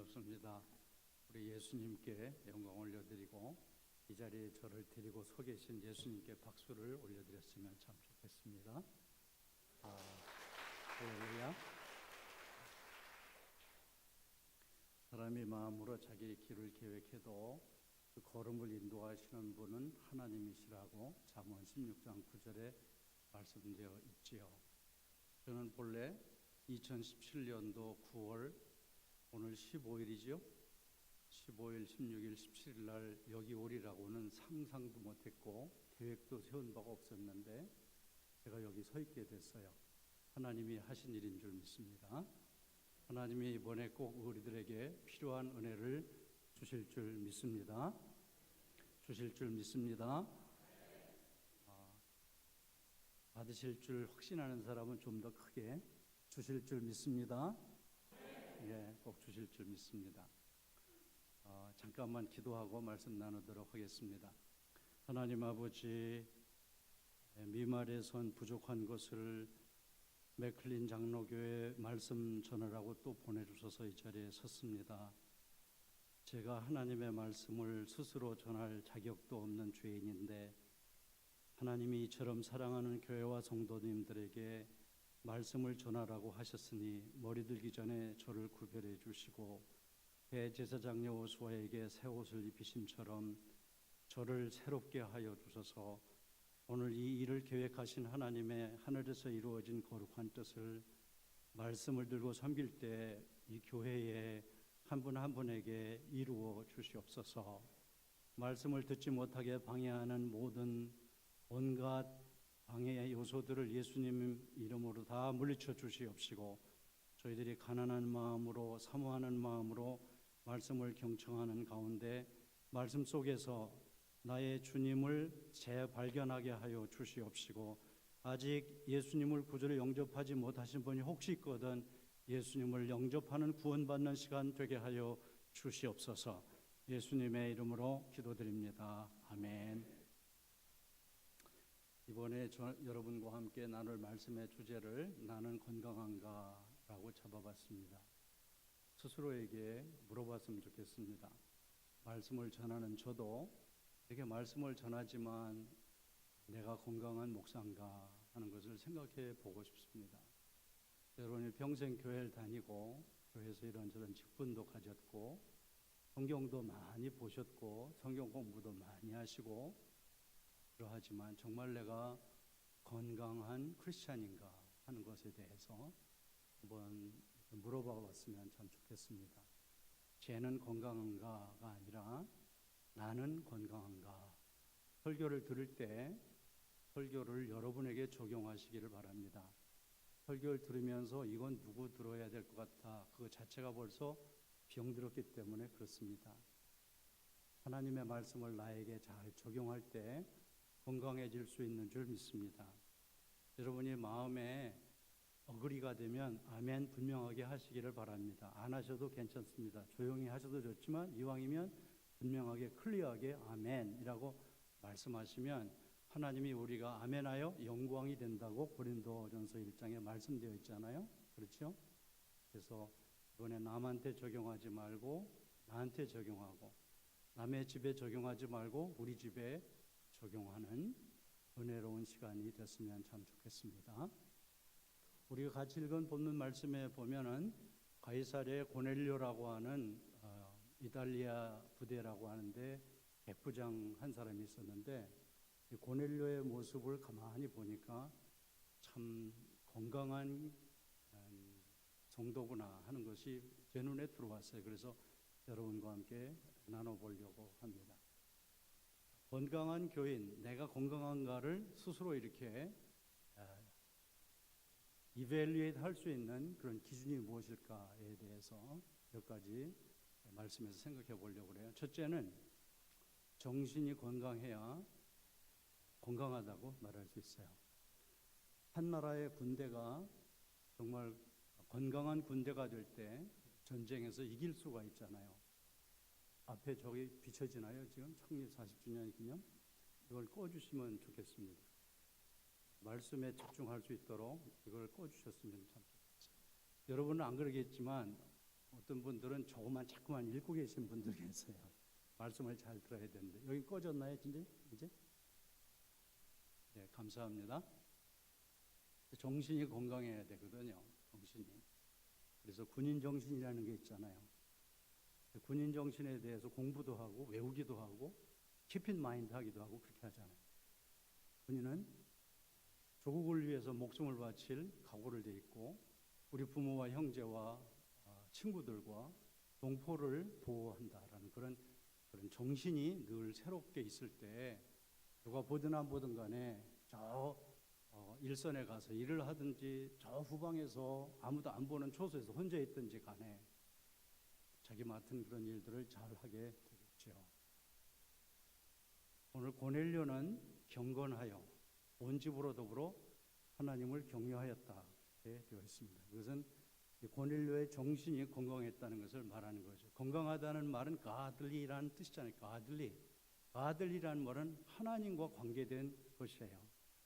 자랑스럽습니다. 우리 예수님께 영광 올려드리고 이 자리에 저를 데리고 서 계신 예수님께 박수를 올려드렸으면 참 좋겠습니다. 할렐루야. 사람이 마음으로 자기의 길을 계획해도 그 걸음을 인도하시는 분은 하나님이시라고 잠언 16장 9절에 말씀되어 있지요. 저는 본래 2017년도 9월 오늘 15일이죠. 15일, 16일, 17일 날 여기 오리라고는 상상도 못했고 계획도 세운 바가 없었는데 제가 여기 서 있게 됐어요. 하나님이 하신 일인 줄 믿습니다. 하나님이 이번에 꼭 우리들에게 필요한 은혜를 주실 줄 믿습니다. 주실 줄 믿습니다. 받으실 줄 확신하는 사람은 좀 더 크게 주실 줄 믿습니다. 예, 꼭 주실 줄 믿습니다. 잠깐만 기도하고 말씀 나누도록 하겠습니다. 하나님 아버지, 미말에 선 부족한 것을 맥클린 장로교회 말씀 전하라고 또 보내주셔서 이 자리에 섰습니다. 제가 하나님의 말씀을 스스로 전할 자격도 없는 죄인인데 하나님이 이처럼 사랑하는 교회와 성도님들에게 말씀을 전하라고 하셨으니 머리 들기 전에 저를 구별해 주시고 대제사장 여호수아에게 새 옷을 입히심처럼 저를 새롭게 하여 주셔서 오늘 이 일을 계획하신 하나님의 하늘에서 이루어진 거룩한 뜻을 말씀을 들고 섬길 때 이 교회에 한 분 한 분에게 이루어 주시옵소서. 말씀을 듣지 못하게 방해하는 모든 온갖 방해의 요소들을 예수님 이름으로 다 물리쳐 주시옵시고 저희들이 가난한 마음으로 사모하는 마음으로 말씀을 경청하는 가운데 말씀 속에서 나의 주님을 재발견하게 하여 주시옵시고 아직 예수님을 구주로 영접하지 못하신 분이 혹시 있거든 예수님을 영접하는 구원받는 시간 되게 하여 주시옵소서. 예수님의 이름으로 기도드립니다. 아멘. 이번에 여러분과 함께 나눌 말씀의 주제를 나는 건강한가 라고 잡아봤습니다. 스스로에게 물어봤으면 좋겠습니다. 말씀을 전하는 저도 이렇게 말씀을 전하지만 내가 건강한 목사인가 하는 것을 생각해 보고 싶습니다. 여러분이 평생 교회를 다니고 교회에서 이런저런 직분도 가졌고 성경도 많이 보셨고 성경 공부도 많이 하시고 그러하지만 정말 내가 건강한 크리스찬인가 하는 것에 대해서 한번 물어봐 봤으면 참 좋겠습니다. 쟤는 건강한가가 아니라 나는 건강한가. 설교를 들을 때 설교를 여러분에게 적용하시기를 바랍니다. 설교를 들으면서 이건 누구 들어야 될 것 같아. 그거 자체가 벌써 병들었기 때문에 그렇습니다. 하나님의 말씀을 나에게 잘 적용할 때 건강해질 수 있는 줄 믿습니다. 여러분이 마음에 어그리가 되면 아멘 분명하게 하시기를 바랍니다. 안 하셔도 괜찮습니다. 조용히 하셔도 좋지만 이왕이면 분명하게 클리어하게 아멘이라고 말씀하시면 하나님이 우리가 아멘하여 영광이 된다고 고린도전서 1장에 말씀되어 있잖아요. 그렇죠? 그래서 이번에 남한테 적용하지 말고 나한테 적용하고 남의 집에 적용하지 말고 우리 집에 적용하는 은혜로운 시간이 됐으면 참 좋겠습니다. 우리가 같이 읽은 본문 말씀에 보면은 가이사랴의 고넬료라고 하는 이탈리아 부대라고 하는데 백부장 한 사람이 있었는데 이 고넬료의 모습을 가만히 보니까 참 건강한 성도구나 하는 것이 제 눈에 들어왔어요. 그래서 여러분과 함께 나눠보려고 합니다. 건강한 교인, 내가 건강한가를 스스로 이렇게 이벨리에이트 할 수 있는 그런 기준이 무엇일까에 대해서 몇 가지 말씀에서 생각해 보려고 그래요. 첫째는 정신이 건강해야 건강하다고 말할 수 있어요. 한 나라의 군대가 정말 건강한 군대가 될 때 전쟁에서 이길 수가 있잖아요. 앞에 저기 비춰지나요? 지금 창립 40주년 기념? 이걸 꺼주시면 좋겠습니다. 말씀에 집중할 수 있도록 이걸 꺼주셨으면 참 좋겠어요. 여러분은 안 그러겠지만 어떤 분들은 조금만 자꾸만 읽고 계신 분들 계세요. 말씀을 잘 들어야 되는데. 여기 꺼졌나요, 진짜? 이제? 네, 감사합니다. 정신이 건강해야 되거든요. 정신이. 그래서 군인 정신이라는 게 있잖아요. 군인 정신에 대해서 공부도 하고 외우기도 하고 키핀 마인드 하기도 하고 그렇게 하잖아요. 군인은 조국을 위해서 목숨을 바칠 각오를 돼 있고 우리 부모와 형제와 친구들과 동포를 보호한다라는 그런 정신이 늘 새롭게 있을 때 누가 보든 안 보든 간에 저 일선에 가서 일을 하든지 저 후방에서 아무도 안 보는 초소에서 혼자 있든지 간에 자기 맡은 그런 일들을 잘 하게 되겠죠. 오늘 고넬료는 경건하여 온 집으로 더불어 하나님을 경외하였다 이렇게 되어 있습니다. 그것은 고넬료의 정신이 건강했다는 것을 말하는 거죠. 건강하다는 말은 godly라는 뜻이잖아요. godly라는 말은 하나님과 관계된 것이에요.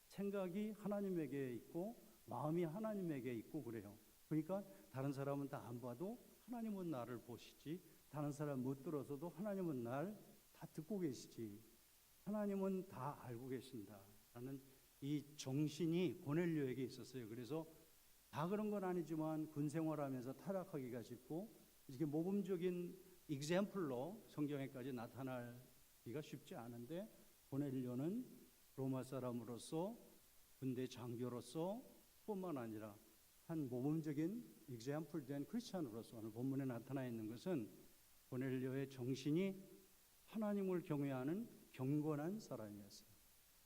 생각이 하나님에게 있고 마음이 하나님에게 있고 그래요. 그러니까 다른 사람은 다 안 봐도 하나님은 나를 보시지, 다른 사람 못 들어서도 하나님은 날 다 듣고 계시지, 하나님은 다 알고 계신다라는 이 정신이 고넬료에게 있었어요. 그래서 다 그런 건 아니지만 군 생활하면서 타락하기가 쉽고 이게 모범적인 example로 성경에까지 나타나기가 쉽지 않은데 고넬료는 로마 사람으로서 군대 장교로서 뿐만 아니라 한 모범적인 example 된 크리스찬으로서 오늘 본문에 나타나 있는 것은 고넬료의 정신이 하나님을 경외하는 경건한 사람이었어요.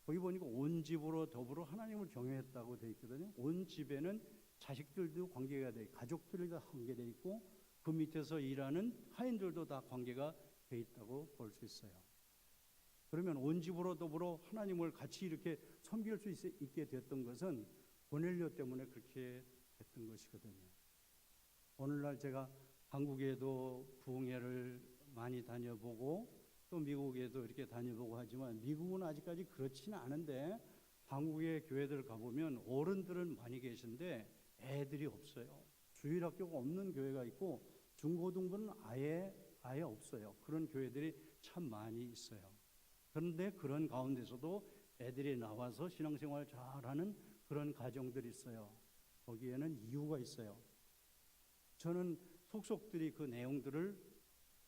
거기 보니까 온 집으로 더불어 하나님을 경외했다고 되어 있거든요. 온 집에는 자식들도 관계가 돼, 가족들도 관계돼 있고 그 밑에서 일하는 하인들도 다 관계가 돼 있다고 볼 수 있어요. 그러면 온 집으로 더불어 하나님을 같이 이렇게 섬길 수 있게 됐던 것은 고넬료 때문에 그렇게 됐던 것이거든요. 오늘날 제가 한국에도 부흥회를 많이 다녀보고 또 미국에도 이렇게 다녀보고 하지만 미국은 아직까지 그렇지는 않은데 한국의 교회들 가보면 어른들은 많이 계신데 애들이 없어요. 주일학교가 없는 교회가 있고 중고등부는 아예 없어요. 그런 교회들이 참 많이 있어요. 그런데 그런 가운데서도 애들이 나와서 신앙생활 잘하는 그런 가정들이 있어요. 거기에는 이유가 있어요. 저는 속속들이 그 내용들을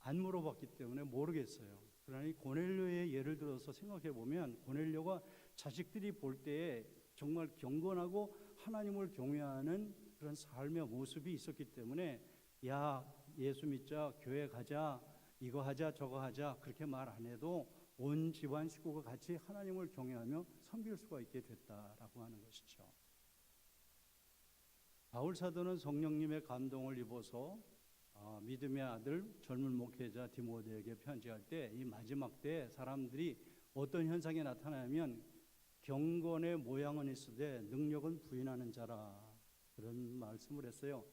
안 물어봤기 때문에 모르겠어요. 그러니 고넬료의 예를 들어서 생각해 보면 고넬료가 자식들이 볼 때에 정말 경건하고 하나님을 경외하는 그런 삶의 모습이 있었기 때문에 야 예수 믿자, 교회 가자, 이거 하자 저거 하자 그렇게 말 안 해도 온 집안 식구가 같이 하나님을 경외하며 섬길 수가 있게 됐다라고 하는 것이죠. 바울 사도는 성령님의 감동을 입어서 믿음의 아들 젊은 목회자 디모데에게 편지할 때 이 마지막 때 사람들이 어떤 현상이 나타나면 경건의 모양은 있으되 능력은 부인하는 자라 그런 말씀을 했어요.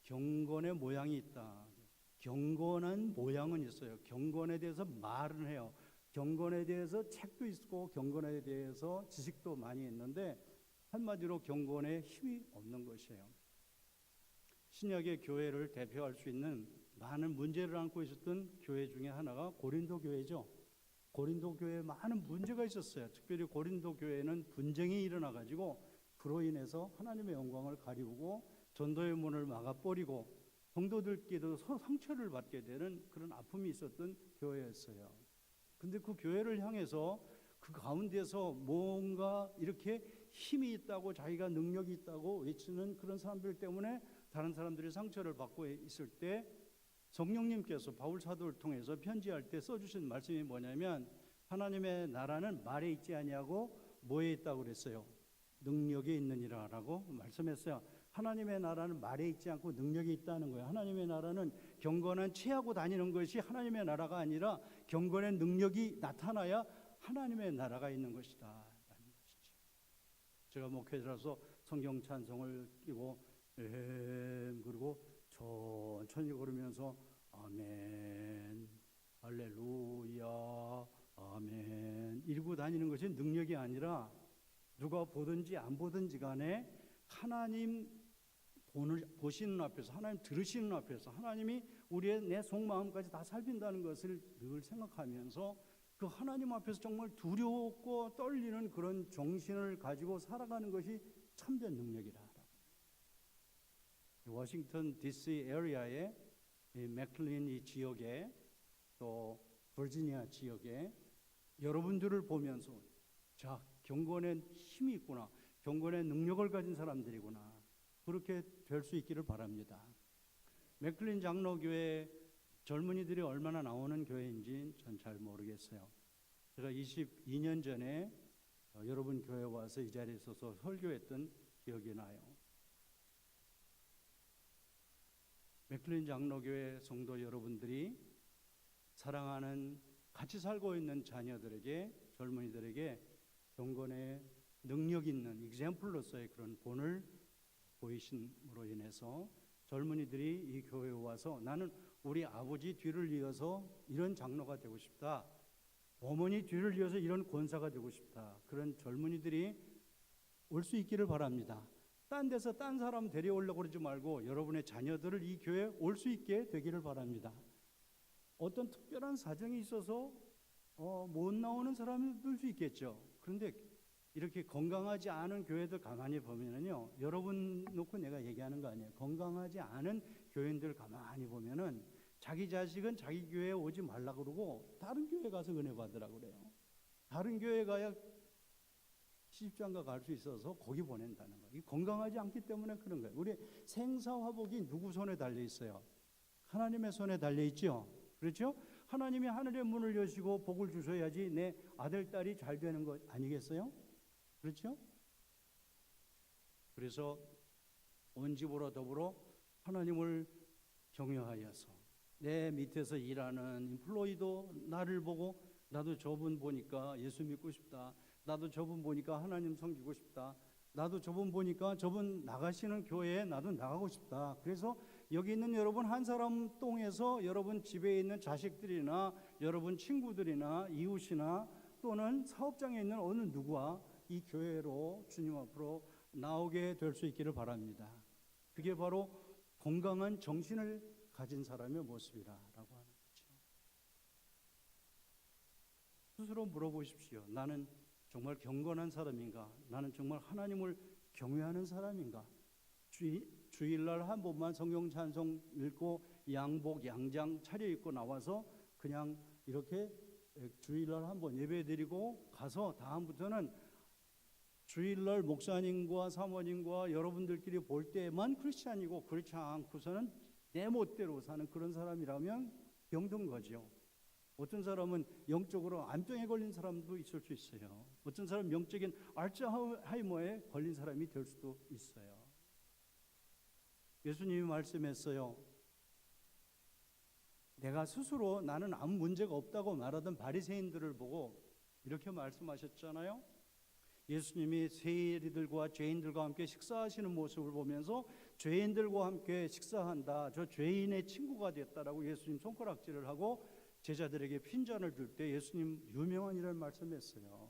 경건의 모양이 있다. 경건한 모양은 있어요. 경건에 대해서 말은 해요. 경건에 대해서 책도 있고 경건에 대해서 지식도 많이 있는데 한마디로 경건에 힘이 없는 것이에요. 신약의 교회를 대표할 수 있는 많은 문제를 안고 있었던 교회 중에 하나가 고린도 교회죠. 고린도 교회에 많은 문제가 있었어요. 특별히 고린도 교회는 분쟁이 일어나가지고 그로 인해서 하나님의 영광을 가리우고 전도의 문을 막아버리고 성도들끼리도 상처를 받게 되는 그런 아픔이 있었던 교회였어요. 근데 그 교회를 향해서 그 가운데서 뭔가 이렇게 힘이 있다고 자기가 능력이 있다고 외치는 그런 사람들 때문에 다른 사람들이 상처를 받고 있을 때 성령님께서 바울 사도를 통해서 편지할 때 써주신 말씀이 뭐냐면 하나님의 나라는 말에 있지 아니하고 뭐에 있다고 그랬어요? 능력에 있느니라 라고 말씀했어요. 하나님의 나라는 말에 있지 않고 능력이 있다는 거예요. 하나님의 나라는 경건한 체하고 다니는 것이 하나님의 나라가 아니라 경건의 능력이 나타나야 하나님의 나라가 있는 것이다 라는 것이죠. 제가 목회자라서 성경 찬송을 끼고 그리고 천천히 걸으면서 아멘 할렐루야 아멘 이러고 다니는 것이 능력이 아니라 누가 보든지 안 보든지 간에 하나님 보시는 앞에서, 하나님 들으시는 앞에서 하나님이 우리의 내 속마음까지 다 살핀다는 것을 늘 생각하면서 그 하나님 앞에서 정말 두려웠고 떨리는 그런 정신을 가지고 살아가는 것이 참된 능력이라. 워싱턴 DC 에리아의 맥클린 이 지역에 또 버지니아 지역에 여러분들을 보면서 자, 경건에 힘이 있구나, 경건의 능력을 가진 사람들이구나, 그렇게 될 수 있기를 바랍니다. 맥클린 장로교회 젊은이들이 얼마나 나오는 교회인지 전 잘 모르겠어요. 제가 22년 전에 여러분 교회 와서 이 자리에 서서 설교했던 기억이 나요. 맥클린 장로교회 성도 여러분들이 사랑하는, 같이 살고 있는 자녀들에게, 젊은이들에게 경건의 능력 있는 익sem플로서의 그런 본을 보이심으로 인해서 젊은이들이 이 교회에 와서 나는 우리 아버지 뒤를 이어서 이런 장로가 되고 싶다, 어머니 뒤를 이어서 이런 권사가 되고 싶다, 그런 젊은이들이 올 수 있기를 바랍니다. 딴 데서 딴 사람 데려오려고 그러지 말고 여러분의 자녀들을 이 교회에 올 수 있게 되기를 바랍니다. 어떤 특별한 사정이 있어서 못 나오는 사람이 늘 수 있겠죠. 그런데 이렇게 건강하지 않은 교회들 가만히 보면은요, 여러분 놓고 내가 얘기하는 거 아니에요. 건강하지 않은 교인들 가만히 보면은 자기 자식은 자기 교회에 오지 말라 그러고 다른 교회 가서 은혜 받으라고 그래요. 다른 교회 가야 시집장가 갈 수 있어서 거기 보낸다는 거예요. 건강하지 않기 때문에 그런 거예요. 우리 생사화복이 누구 손에 달려 있어요? 하나님의 손에 달려 있죠. 그렇죠? 하나님이 하늘의 문을 여시고 복을 주셔야지 내 아들 딸이 잘 되는 것 아니겠어요? 그렇죠? 그래서 온 집으로 더불어 하나님을 경외하여서 내 밑에서 일하는 임플로이도 나를 보고 나도 저분 보니까 예수 믿고 싶다, 나도 저분 보니까 하나님 섬기고 싶다, 나도 저분 보니까 저분 나가시는 교회에 나도 나가고 싶다. 그래서 여기 있는 여러분 한 사람 통해서 여러분 집에 있는 자식들이나 여러분 친구들이나 이웃이나 또는 사업장에 있는 어느 누구와 이 교회로 주님 앞으로 나오게 될 수 있기를 바랍니다. 그게 바로 건강한 정신을 가진 사람의 모습이라고 하는 거죠. 스스로 물어보십시오. 나는 정말 경건한 사람인가? 나는 정말 하나님을 경외하는 사람인가? 주일날 한 번만 성경 찬송 읽고 양복 양장 차려입고 나와서 그냥 이렇게 주일날 한 번 예배드리고 가서 다음부터는 주일날 목사님과 사모님과 여러분들끼리 볼 때만 크리스찬이고 그렇지 않고서는 내 멋대로 사는 그런 사람이라면 병든 거죠. 어떤 사람은 영적으로 암병에 걸린 사람도 있을 수 있어요. 어떤 사람은 영적인 알츠하이머에 걸린 사람이 될 수도 있어요. 예수님이 말씀했어요. 내가 스스로 나는 아무 문제가 없다고 말하던 바리새인들을 보고 이렇게 말씀하셨잖아요. 예수님이 세리들과 죄인들과 함께 식사하시는 모습을 보면서 죄인들과 함께 식사한다, 저 죄인의 친구가 됐다라고 예수님 손가락질을 하고 제자들에게 핀잔을 줄 때 예수님 유명한 이런 말씀했어요.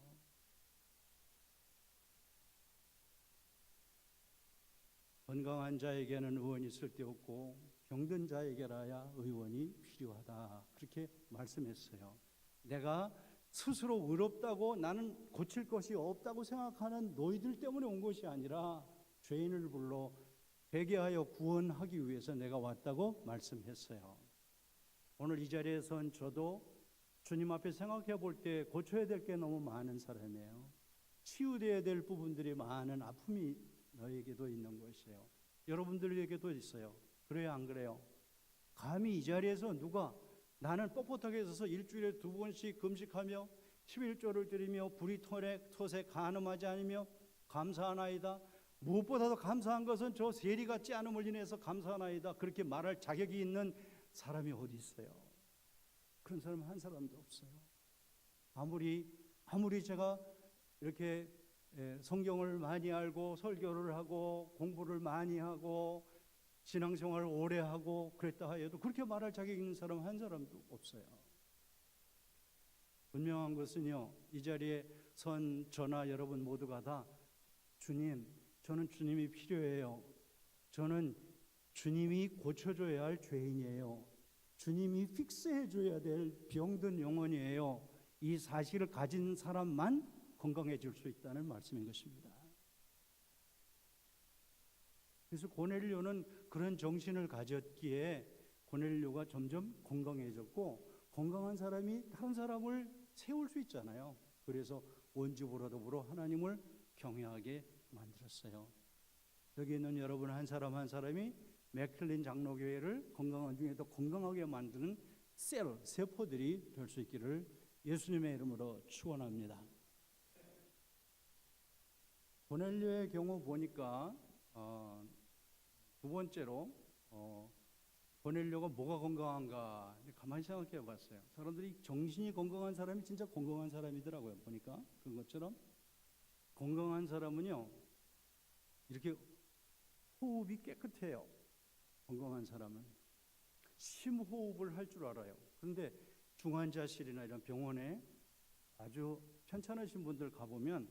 건강한 자에게는 의원이 쓸데없고 병든 자에게라야 의원이 필요하다, 그렇게 말씀했어요. 내가 스스로 의롭다고 나는 고칠 것이 없다고 생각하는 너희들 때문에 온 것이 아니라 죄인을 불러 회개하여 구원하기 위해서 내가 왔다고 말씀했어요. 오늘 이 자리에 선 저도 주님 앞에 생각해 볼 때 고쳐야 될 게 너무 많은 사람이에요. 치유되어야 될 부분들이 많은 아픔이 너에게도 있는 것이에요. 여러분들에게도 있어요. 그래요, 안 그래요? 감히 이 자리에서 누가 나는 뻣뻣하게 서서 일주일에 2번씩 금식하며 11조를 드리며 불이 텄에 간음하지 않으며 감사하나이다, 무엇보다도 감사한 것은 저 세리 같지 않음을 인해서 감사하나이다, 그렇게 말할 자격이 있는 사람이 어디 있어요? 그런 사람 한 사람도 없어요. 아무리 제가 이렇게 성경을 많이 알고 설교를 하고 공부를 많이 하고 신앙생활을 오래 하고 그랬다 하여도 그렇게 말할 자격이 있는 사람 한 사람도 없어요. 분명한 것은요, 이 자리에 선 저나 여러분 모두가 다 주님, 저는 주님이 필요해요, 저는 주님이 고쳐줘야 할 죄인이에요. 주님이 픽스해줘야 될 병든 영혼이에요. 이 사실을 가진 사람만 건강해질 수 있다는 말씀인 것입니다. 그래서 고넬료는 그런 정신을 가졌기에 고넬료가 점점 건강해졌고, 건강한 사람이 다른 사람을 세울 수 있잖아요. 그래서 원주보라 더불어 하나님을 경외하게 만들었어요. 여기 있는 여러분 한 사람 한 사람이 맥클린 장로교회를 건강한 중에 더 건강하게 만드는 세포들이 될 수 있기를 예수님의 이름으로 축원합니다. 고넬료의 경우 보니까 두 번째로 고넬료가 뭐가 건강한가 가만히 생각해 봤어요. 사람들이 정신이 건강한 사람이 진짜 건강한 사람이더라고요. 보니까 그런 것처럼 건강한 사람은요 이렇게 호흡이 깨끗해요. 건강한 사람은 심호흡을 할 줄 알아요. 그런데 중환자실이나 이런 병원에 아주 편찮으신 분들 가보면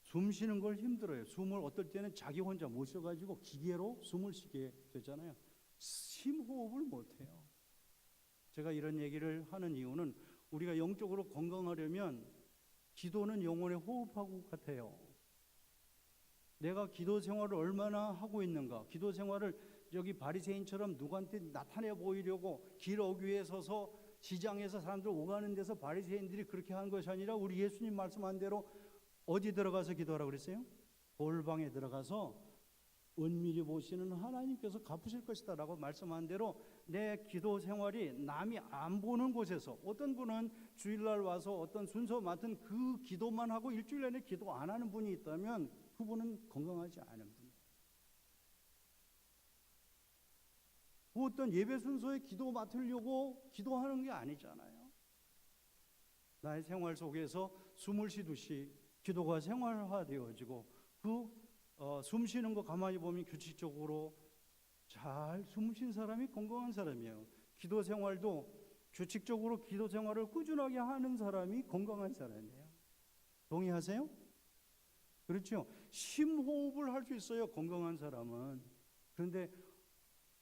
숨 쉬는 걸 힘들어요. 숨을 어떨 때는 자기 혼자 못 쉬어가지고 기계로 숨을 쉬게 되잖아요. 심호흡을 못해요. 제가 이런 얘기를 하는 이유는 우리가 영적으로 건강하려면 기도는 영혼의 호흡하고 같아요. 내가 기도 생활을 얼마나 하고 있는가. 기도 생활을 여기 바리새인처럼 누구한테 나타내 보이려고 길 어귀에 서서 시장에서 사람들 오가는 데서 바리새인들이 그렇게 한 것이 아니라 우리 예수님 말씀한 대로 어디 들어가서 기도하라고 그랬어요? 돌방에 들어가서 은밀히 보시는 하나님께서 갚으실 것이다 라고 말씀한 대로 내 기도 생활이 남이 안 보는 곳에서, 어떤 분은 주일날 와서 어떤 순서 맡은 그 기도만 하고 일주일 내내 기도 안 하는 분이 있다면 그분은 건강하지 않은 분이에요. 어떤 예배 순서에 기도 맡으려고 기도하는 게 아니잖아요. 나의 생활 속에서 숨을 쉬듯이 기도가 생활화되어지고 숨 쉬는 거 가만히 보면 규칙적으로 잘 숨 쉰 사람이 건강한 사람이에요. 기도 생활도 규칙적으로 기도 생활을 꾸준하게 하는 사람이 건강한 사람이에요. 동의하세요? 그렇죠? 심호흡을 할 수 있어요. 건강한 사람은. 그런데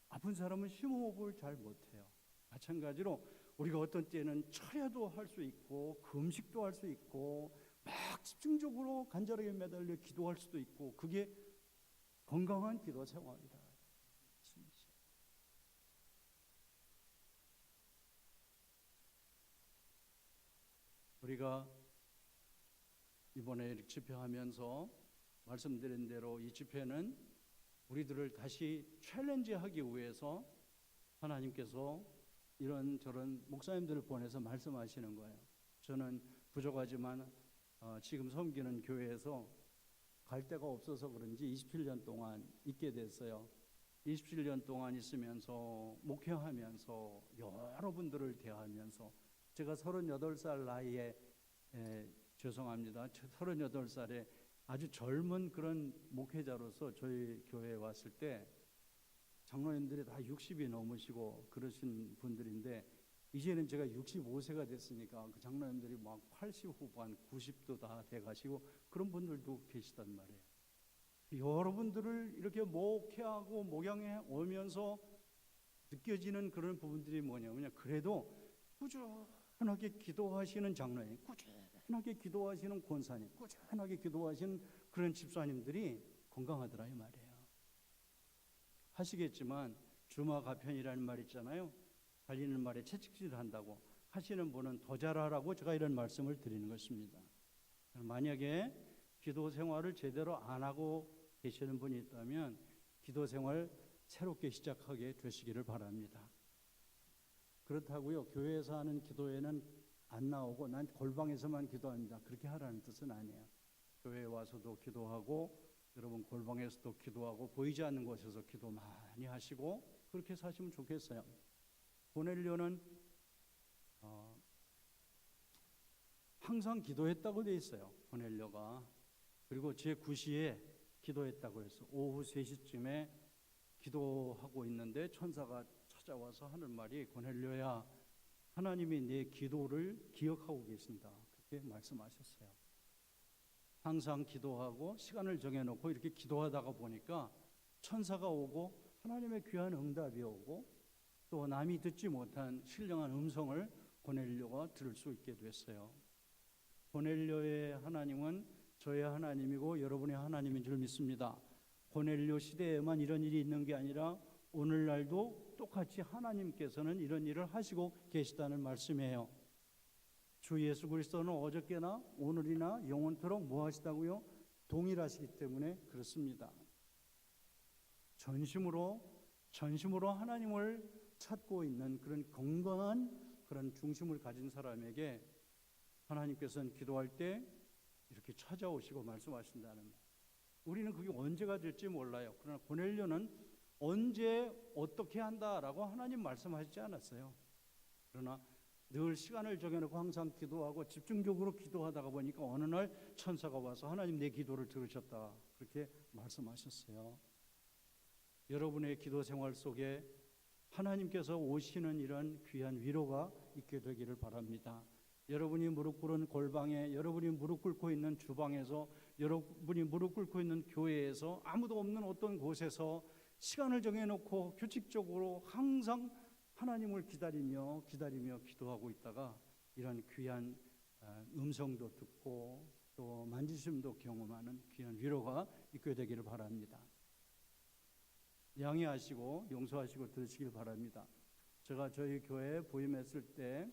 아픈 사람은 심호흡을 잘 못해요. 마찬가지로 우리가 어떤 때는 철야도 할 수 있고 금식도 할 수 있고 막 집중적으로 간절하게 매달려 기도할 수도 있고, 그게 건강한 기도 생활이다. 우리가 이번에 집회하면서 말씀드린 대로 이 집회는 우리들을 다시 챌린지하기 위해서 하나님께서 이런저런 목사님들을 보내서 말씀하시는 거예요. 저는 부족하지만 지금 섬기는 교회에서 갈 데가 없어서 그런지 27년 동안 있게 됐어요. 27년 동안 있으면서 목회하면서 여러분들을 대하면서 제가 38살 나이에 죄송합니다. 38살에 아주 젊은 그런 목회자로서 저희 교회에 왔을 때 장로님들이 다 60이 넘으시고 그러신 분들인데, 이제는 제가 65세가 됐으니까 그 장로님들이 막 80 후반, 90도 다 돼가시고 그런 분들도 계시단 말이에요. 여러분들을 이렇게 목회하고 목양해 오면서 느껴지는 그런 부분들이 뭐냐면, 그래도 꾸준하게 기도하시는 장로님, 꾸준하게 기도하시는 권사님, 꾸준하게 기도하시는 그런 집사님들이 건강하더라 이 말이에요. 하시겠지만 주마가편이라는 말 있잖아요. 달리는 말에 채찍질 한다고 하시는 분은 더 잘하라고 제가 이런 말씀을 드리는 것입니다. 만약에 기도 생활을 제대로 안 하고 계시는 분이 있다면 기도 생활 새롭게 시작하게 되시기를 바랍니다. 그렇다고요, 교회에서 하는 기도에는 안 나오고 난 골방에서만 기도합니다, 그렇게 하라는 뜻은 아니에요. 교회에 와서도 기도하고 여러분 골방에서도 기도하고 보이지 않는 곳에서 기도 많이 하시고 그렇게 사시면 좋겠어요. 고넬료는 항상 기도했다고 돼 있어요. 고넬료가. 그리고 제9시에 기도했다고 해서 오후 3시쯤에 기도하고 있는데 천사가 찾아와서 하는 말이, 고넬료야, 하나님이 네 기도를 기억하고 계신다, 그렇게 말씀하셨어요. 항상 기도하고 시간을 정해놓고 이렇게 기도하다가 보니까 천사가 오고 하나님의 귀한 응답이 오고 또 남이 듣지 못한 신령한 음성을 고넬료가 들을 수 있게 됐어요. 고넬료의 하나님은 저의 하나님이고 여러분의 하나님인 줄 믿습니다. 고넬료 시대에만 이런 일이 있는 게 아니라 오늘날도 똑같이 하나님께서는 이런 일을 하시고 계시다는 말씀이에요. 주 예수 그리스도는 어저께나 오늘이나 영원토록 뭐 하시다고요? 동일하시기 때문에 그렇습니다. 전심으로 하나님을 찾고 있는 그런 건강한 그런 중심을 가진 사람에게 하나님께서는 기도할 때 이렇게 찾아오시고 말씀하신다는 말. 우리는 그게 언제가 될지 몰라요. 그러나 고넬료는 언제 어떻게 한다라고 하나님 말씀하시지 않았어요. 그러나 늘 시간을 정해놓고 항상 기도하고 집중적으로 기도하다가 보니까 어느 날 천사가 와서 하나님 내 기도를 들으셨다 그렇게 말씀하셨어요. 여러분의 기도 생활 속에 하나님께서 오시는 이런 귀한 위로가 있게 되기를 바랍니다. 여러분이 무릎 꿇은 골방에, 여러분이 무릎 꿇고 있는 주방에서, 여러분이 무릎 꿇고 있는 교회에서, 아무도 없는 어떤 곳에서 시간을 정해놓고 규칙적으로 항상 하나님을 기다리며 기도하고 있다가 이런 귀한 음성도 듣고 또 만지심도 경험하는 귀한 위로가 있게 되기를 바랍니다. 양해하시고 용서하시고 들으시길 바랍니다. 제가 저희 교회에 부임했을 때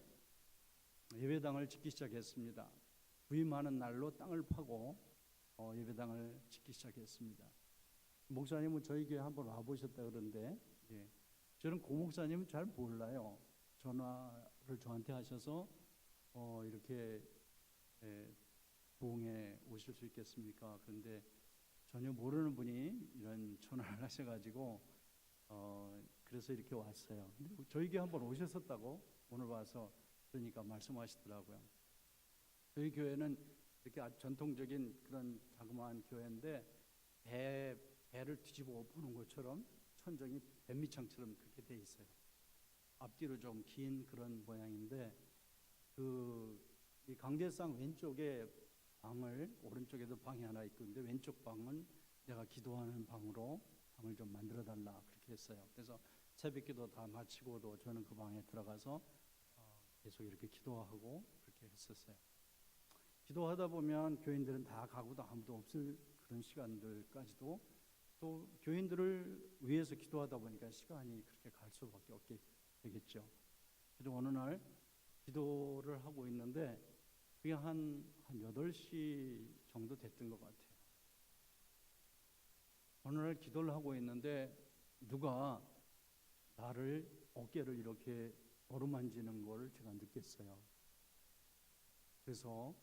예배당을 짓기 시작했습니다. 부임하는 날로 땅을 파고 예배당을 짓기 시작했습니다. 목사님은 저희 교회 한번 와보셨다 그러는데 저는 고 목사님은 잘 몰라요. 전화를 저한테 하셔서 이렇게 부흥에 오실 수 있겠습니까? 그런데 전혀 모르는 분이 이런 전화를 하셔가지고 그래서 이렇게 왔어요. 근데 저희 교회 한번 오셨었다고 오늘 와서 그러니까 말씀하시더라고요. 저희 교회는 이렇게 아주 전통적인 그런 자그마한 교회인데 배를 뒤집어 엎는 것처럼 천정이 뱀밑창처럼 그렇게 돼 있어요. 앞뒤로 좀 긴 그런 모양인데 이 강대상 왼쪽에 방을, 오른쪽에도 방이 하나 있고, 근데 왼쪽 방은 내가 기도하는 방으로 방을 좀 만들어 달라 그렇게 했어요. 그래서 새벽기도 다 마치고도 저는 그 방에 들어가서 계속 이렇게 기도하고 그렇게 했었어요. 기도하다 보면 교인들은 다 가고도 아무도 없을 그런 시간들까지도 또 교인들을 위해서 기도하다 보니까 시간이 그렇게 갈 수밖에 없게 되겠죠. 그래서 어느 날 기도를 하고 있는데 그게 한 8시 정도 됐던 것 같아요. 어느 날 기도를 하고 있는데 누가 나를 어깨를 이렇게 어루만지는 걸 제가 느꼈어요. 그래서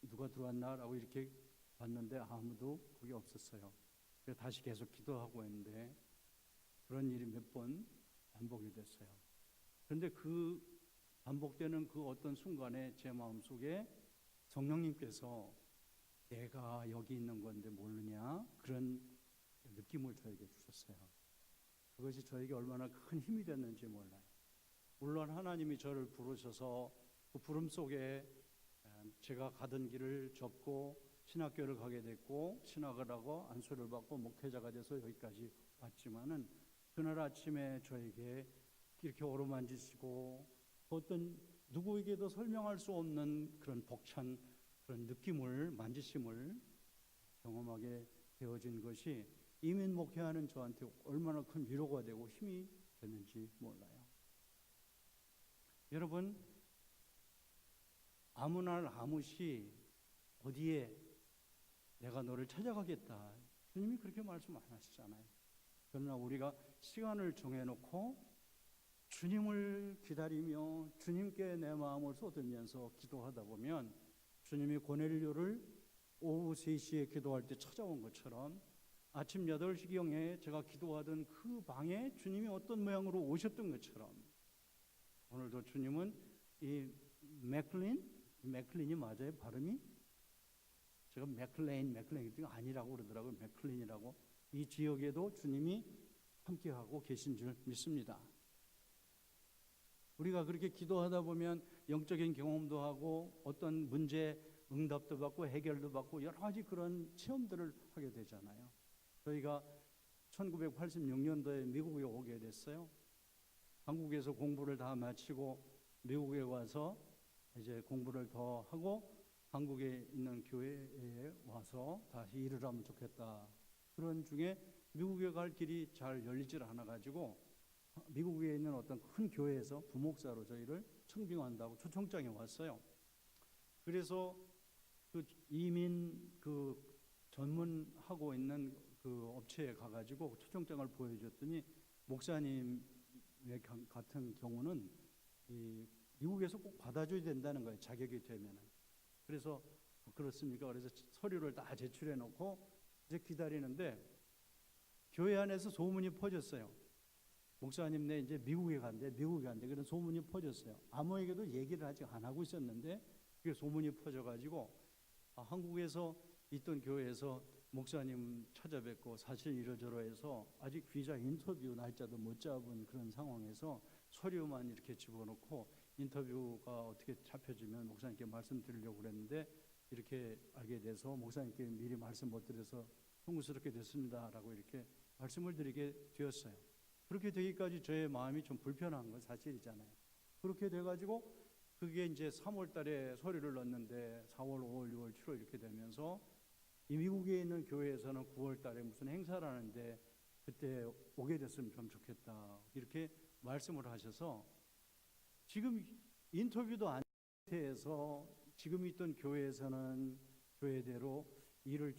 누가 들어왔나라고 이렇게 봤는데 아무도 거기 없었어요. 그래서 다시 계속 기도하고 있는데 그런 일이 몇 번 반복이 됐어요. 그런데 그 반복되는 그 어떤 순간에 제 마음속에 성령님께서 내가 여기 있는 건데 모르냐 그런 느낌을 저에게 주셨어요. 그것이 저에게 얼마나 큰 힘이 됐는지 몰라요. 물론 하나님이 저를 부르셔서 그 부름 속에 제가 가던 길을 접고 신학교를 가게 됐고 신학을 하고 안수를 받고 목회자가 돼서 여기까지 왔지만은 그날 아침에 저에게 이렇게 어루만지시고 어떤 누구에게도 설명할 수 없는 그런 벅찬 그런 느낌을, 만지심을 경험하게 되어진 것이 이민 목회하는 저한테 얼마나 큰 위로가 되고 힘이 됐는지 몰라요. 여러분, 아무 날 아무 시 어디에 내가 너를 찾아가겠다. 주님이 그렇게 말씀 안 하시잖아요. 그러나 우리가 시간을 정해놓고 주님을 기다리며 주님께 내 마음을 쏟으면서 기도하다 보면 주님이 고넬료를 오후 3시에 기도할 때 찾아온 것처럼 아침 8시경에 제가 기도하던 그 방에 주님이 어떤 모양으로 오셨던 것처럼 오늘도 주님은 이 맥클린이 맞아요? 발음이? 제가 맥클레인이 아니라고 그러더라고요. 맥클린이라고. 이 지역에도 주님이 함께하고 계신 줄 믿습니다. 우리가 그렇게 기도하다 보면 영적인 경험도 하고 어떤 문제 응답도 받고 해결도 받고 여러 가지 그런 체험들을 하게 되잖아요. 저희가 1986년도에 미국에 오게 됐어요. 한국에서 공부를 다 마치고 미국에 와서 이제 공부를 더 하고 한국에 있는 교회에 와서 다시 일을 하면 좋겠다. 그런 중에 미국에 갈 길이 잘 열리질 않아가지고 미국에 있는 어떤 큰 교회에서 부목사로 저희를 청빙한다고 초청장이 왔어요. 그래서 그 이민 그 전문하고 있는 그 업체에 가가지고 초청장을 보여줬더니 목사님의 같은 경우는 이 미국에서 꼭 받아줘야 된다는 거예요. 자격이 되면은. 그래서 그렇습니까? 그래서 서류를 다 제출해 놓고 이제 기다리는데 교회 안에서 소문이 퍼졌어요. 목사님 내 이제 미국에 간대. 그런 소문이 퍼졌어요. 아무에게도 얘기를 아직 안 하고 있었는데 그게 소문이 퍼져가지고 한국에서 있던 교회에서 목사님 찾아뵙고 사실 이러저러해서 아직 비자 인터뷰 날짜도 못 잡은 그런 상황에서 서류만 이렇게 집어넣고 인터뷰가 어떻게 잡혀지면 목사님께 말씀드리려고 그랬는데 이렇게 알게 돼서 목사님께 미리 말씀 못 드려서 송구스럽게 됐습니다라고 이렇게 말씀을 드리게 되었어요. 그렇게 되기까지 저의 마음이 좀 불편한 건 사실이잖아요. 그렇게 돼가지고 그게 이제 3월 달에 서류를 넣었는데 4월, 5월, 6월, 7월 이렇게 되면서 이 미국에 있는 교회에서는 9월 달에 무슨 행사를 하는데 그때 오게 됐으면 좀 좋겠다 이렇게 말씀을 하셔서 지금 인터뷰도 안 해서 지금 있던 교회에서는 교회대로 일을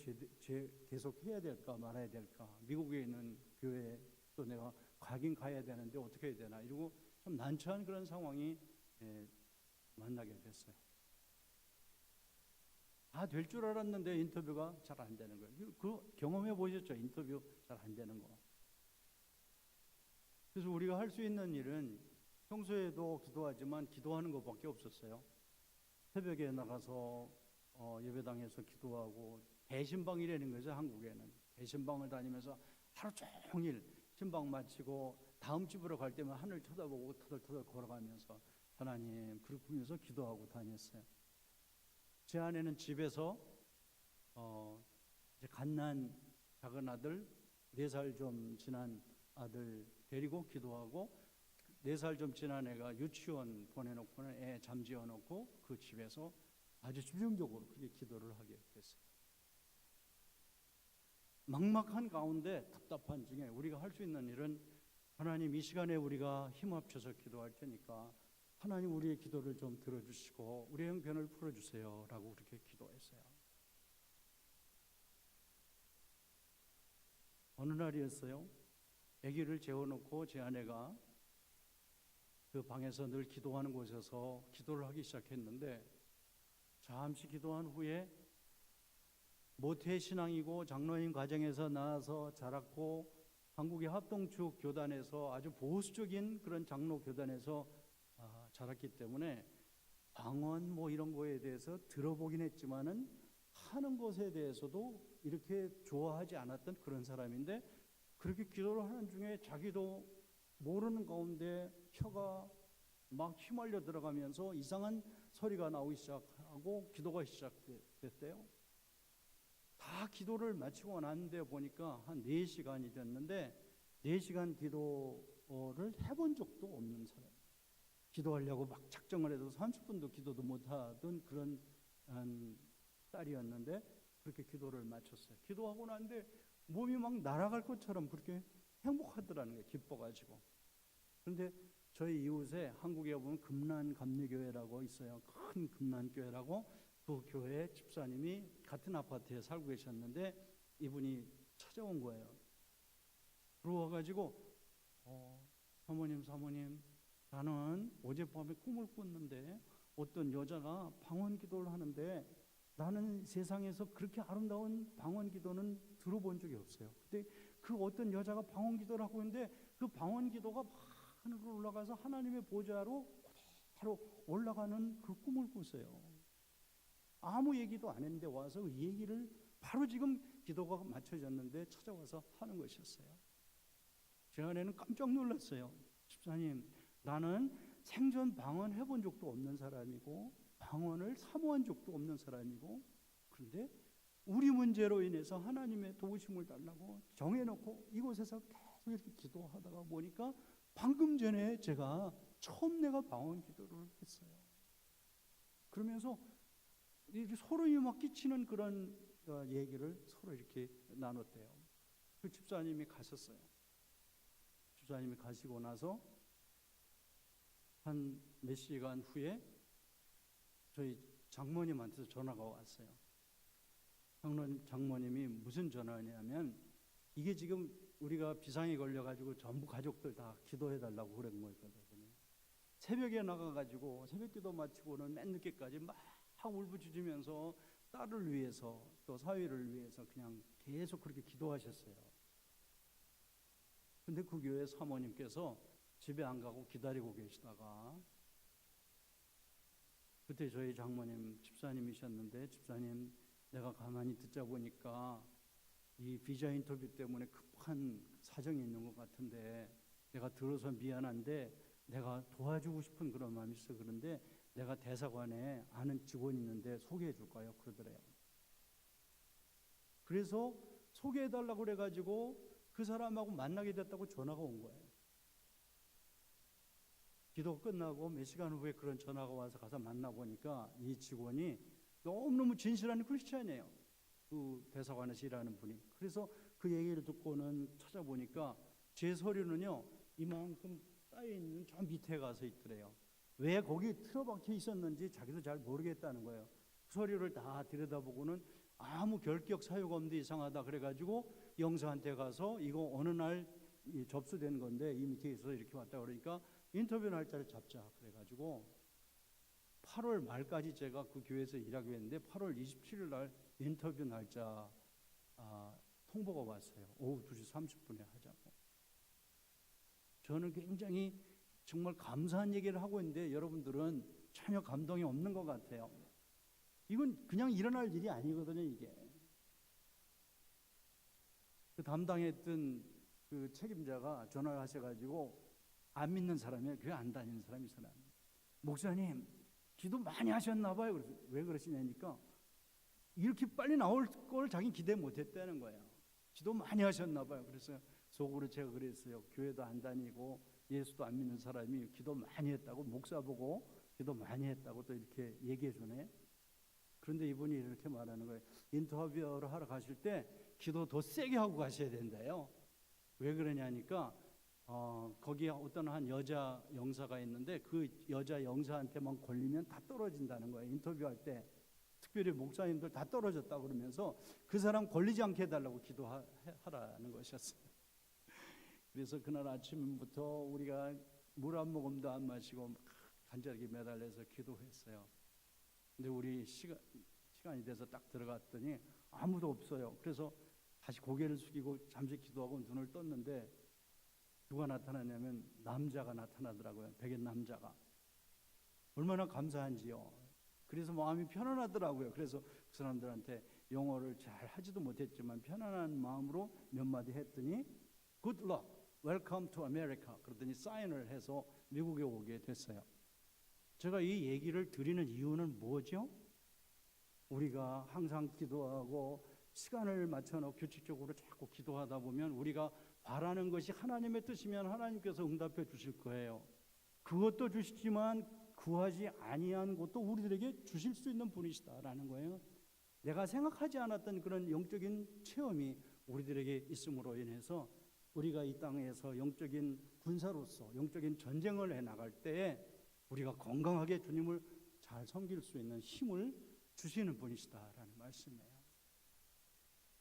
계속 해야 될까 말아야 될까 미국에 있는 교회 또 내가 가긴 가야 되는데 어떻게 해야 되나 이러고 좀 난처한 그런 상황이 만나게 됐어요. 다 될 줄 알았는데 인터뷰가 잘 안 되는 거예요. 그 경험해 보셨죠? 인터뷰 잘 안 되는 거. 그래서 우리가 할 수 있는 일은 평소에도 기도하지만 기도하는 것밖에 없었어요. 새벽에 나가서 예배당에서 기도하고 대신방이라는 거죠. 한국에는 대신방을 다니면서 하루 종일 신방 마치고 다음 집으로 갈 때면 하늘 쳐다보고 터덜터덜 걸어가면서 하나님 그러면서 기도하고 다녔어요. 제 아내는 집에서 이제 갓난 작은 아들 4살 좀 지난 아들 데리고 기도하고 4살 좀 지난 애가 유치원 보내놓고는 애 잠재워 놓고 그 집에서 아주 집중적으로 그렇게 기도를 하게 됐어요. 막막한 가운데 답답한 중에 우리가 할 수 있는 일은 하나님 이 시간에 우리가 힘 합쳐서 기도할 테니까 하나님 우리의 기도를 좀 들어주시고 우리의 형편을 풀어주세요 라고 그렇게 기도했어요. 어느 날이었어요. 아기를 재워놓고 제 아내가 그 방에서 늘 기도하는 곳에서 기도를 하기 시작했는데 잠시 기도한 후에 모태신앙이고 장로님 과정에서 나와서 자랐고 한국의 합동축 교단에서 아주 보수적인 그런 장로 교단에서 자랐기 때문에 방언 뭐 이런 거에 대해서 들어보긴 했지만은 하는 것에 대해서도 이렇게 좋아하지 않았던 그런 사람인데 그렇게 기도를 하는 중에 자기도 모르는 가운데 혀가 막 휘말려 들어가면서 이상한 소리가 나오기 시작하고 기도가 시작됐대요. 다 기도를 마치고 났는데 보니까 한 4시간이 됐는데 4시간 기도를 해본 적도 없는 사람. 기도하려고 막 작정을 해도 30분도 기도도 못하던 그런 딸이었는데 그렇게 기도를 마쳤어요. 기도하고 났는데 몸이 막 날아갈 것처럼 그렇게 행복하더라는 거예요. 기뻐가지고. 그런데 저희 이웃에 한국에 보면 금난감리교회라고 있어요. 큰 금난교회라고 그 교회 집사님이 같은 아파트에 살고 계셨는데 이분이 찾아온 거예요. 들어와가지고 사모님 나는 어젯밤에 꿈을 꿨는데 어떤 여자가 방언 기도를 하는데 나는 세상에서 그렇게 아름다운 방언 기도는 들어본 적이 없어요. 근데 그 어떤 여자가 방언 기도를 하고 있는데 그 방언 기도가 막 하늘로 올라가서 하나님의 보좌로 그대로 올라가는 그 꿈을 꿨어요. 아무 얘기도 안 했는데 와서 그 얘기를 바로 지금 기도가 맞춰졌는데 찾아와서 하는 것이었어요. 제 아내는 깜짝 놀랐어요. 집사님, 나는 생전 방언 해본 적도 없는 사람이고 방언을 사모한 적도 없는 사람이고 그런데 우리 문제로 인해서 하나님의 도우심을 달라고 정해놓고 이곳에서 계속 이렇게 기도하다가 보니까 방금 전에 제가 처음 내가 방언 기도를 했어요. 그러면서 이렇게 서로 막 끼치는 그런 얘기를 서로 이렇게 나눴대요. 그 집사님이 가셨어요. 집사님이 가시고 나서 한 몇 시간 후에 저희 장모님한테서 전화가 왔어요. 장모님이 무슨 전화냐면 이게 지금 우리가 비상이 걸려가지고 전부 가족들 다 기도해달라고 그런 거였거든요. 새벽에 나가가지고 새벽기도 마치고는 맨 늦게까지 막 울부짖으면서 딸을 위해서 또 사위를 위해서 그냥 계속 그렇게 기도하셨어요. 근데 그 교회 사모님께서 집에 안 가고 기다리고 계시다가 그때 저희 장모님 집사님이셨는데, 집사님 내가 가만히 듣자 보니까 이 비자 인터뷰 때문에 급한 사정이 있는 것 같은데 내가 들어서 미안한데 내가 도와주고 싶은 그런 마음이 있어. 그런데 내가 대사관에 아는 직원이 있는데 소개해 줄까요? 그러더래요. 그래서 소개해 달라고 그래가지고 그 사람하고 만나게 됐다고 전화가 온 거예요. 기도 끝나고 몇 시간 후에 그런 전화가 와서 가서 만나보니까 이 직원이 너무너무 진실한 크리스찬이에요. 그 대사관에서 일하는 분이. 그래서 그 얘기를 듣고는 찾아보니까 제 서류는요 이만큼 쌓여있는 저 밑에 가서 있더래요. 왜 거기 틀어박혀 있었는지 자기도 잘 모르겠다는 거예요. 서류를 다 들여다보고는 아무 결격 사유가 없는데 이상하다 그래가지고 영사한테 가서 이거 어느 날 접수된 건데 이 밑에 있어서 이렇게 왔다 그러니까 인터뷰 날짜를 잡자 그래가지고 8월 말까지 제가 그 교회에서 일하고 했는데 8월 27일 날 인터뷰 날짜 통보가 왔어요. 오후 2시 30분에 하자고. 저는 굉장히 정말 감사한 얘기를 하고 있는데 여러분들은 전혀 감동이 없는 것 같아요. 이건 그냥 일어날 일이 아니거든요. 이게 그 담당했던 그 책임자가 전화를 하셔가지고 안 믿는 사람이에요. 교회 안 다니는 사람이 있어요. 목사님 기도 많이 하셨나 봐요. 그래서 왜 그러시냐니까 이렇게 빨리 나올 걸 자기는 기대 못했다는 거예요. 기도 많이 하셨나 봐요. 그래서 속으로 제가 그랬어요. 교회도 안 다니고 예수도 안 믿는 사람이 기도 많이 했다고, 목사 보고 기도 많이 했다고 또 이렇게 얘기해 주네. 그런데 이분이 이렇게 말하는 거예요. 인터뷰를 하러 가실 때 기도 더 세게 하고 가셔야 된대요. 왜 그러냐니까 거기에 어떤 한 여자 영사가 있는데 그 여자 영사한테만 걸리면 다 떨어진다는 거예요. 인터뷰할 때 특별히 목사님들 다 떨어졌다 그러면서 그 사람 걸리지 않게 해달라고 기도하라는 것이었어요. 그래서 그날 아침부터 우리가 물 한 모금도 안 마시고 간절하게 매달려서 기도했어요. 근데 우리 시간이 돼서 딱 들어갔더니 아무도 없어요. 그래서 다시 고개를 숙이고 잠시 기도하고 눈을 떴는데 누가 나타나냐면 남자가 나타나더라고요. 백인 남자가. 얼마나 감사한지요. 그래서 마음이 편안하더라고요. 그래서 그 사람들한테 영어를 잘 하지도 못했지만 편안한 마음으로 몇 마디 했더니 Good luck, welcome to America. 그러더니 사인을 해서 미국에 오게 됐어요. 제가 이 얘기를 드리는 이유는 뭐죠? 우리가 항상 기도하고 시간을 맞춰놓고 규칙적으로 자꾸 기도하다 보면 우리가 바라는 것이 하나님의 뜻이면 하나님께서 응답해 주실 거예요. 그것도 주시지만 구하지 아니한 것도 우리들에게 주실 수 있는 분이시다라는 거예요. 내가 생각하지 않았던 그런 영적인 체험이 우리들에게 있음으로 인해서 우리가 이 땅에서 영적인 군사로서 영적인 전쟁을 해나갈 때에 우리가 건강하게 주님을 잘 섬길 수 있는 힘을 주시는 분이시다라는 말씀이에요.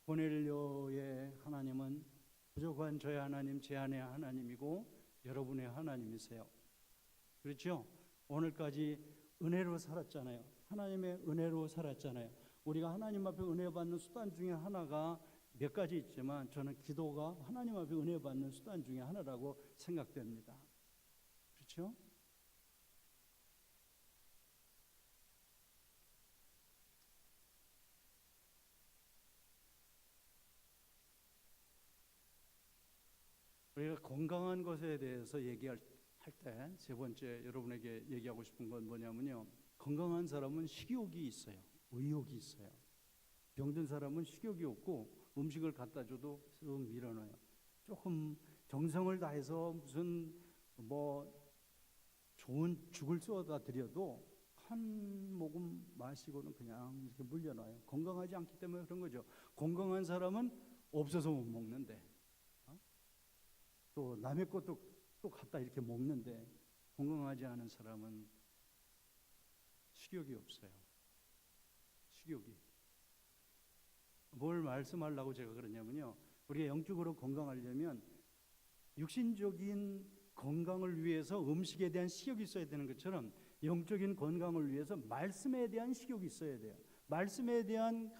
고넬료의 하나님은 부족한 저의 하나님, 제 안의 하나님이고 여러분의 하나님이세요. 그렇죠? 오늘까지 은혜로 살았잖아요. 하나님의 은혜로 살았잖아요. 우리가 하나님 앞에 은혜 받는 수단 중에 하나가 몇 가지 있지만 저는 기도가 하나님 앞에 은혜 받는 수단 중에 하나라고 생각됩니다. 그렇죠? 우리가 건강한 것에 대해서 얘기할 때 세 번째 여러분에게 얘기하고 싶은 건 뭐냐면요. 건강한 사람은 식욕이 있어요. 의욕이 있어요. 병든 사람은 식욕이 없고 음식을 갖다 줘도 쓱 밀어넣어요. 조금 정성을 다해서 무슨 뭐 좋은 죽을 쏘다 드려도 한 모금 마시고는 그냥 이렇게 물려놔요. 건강하지 않기 때문에 그런 거죠. 건강한 사람은 없어서 못 먹는데, 또 남의 것도 또 갖다 이렇게 먹는데, 건강하지 않은 사람은 식욕이 없어요. 식욕이. 뭘 말씀하려고 제가 그러냐면요, 우리가 영적으로 건강하려면 육신적인 건강을 위해서 음식에 대한 식욕이 있어야 되는 것처럼 영적인 건강을 위해서 말씀에 대한 식욕이 있어야 돼요. 말씀에 대한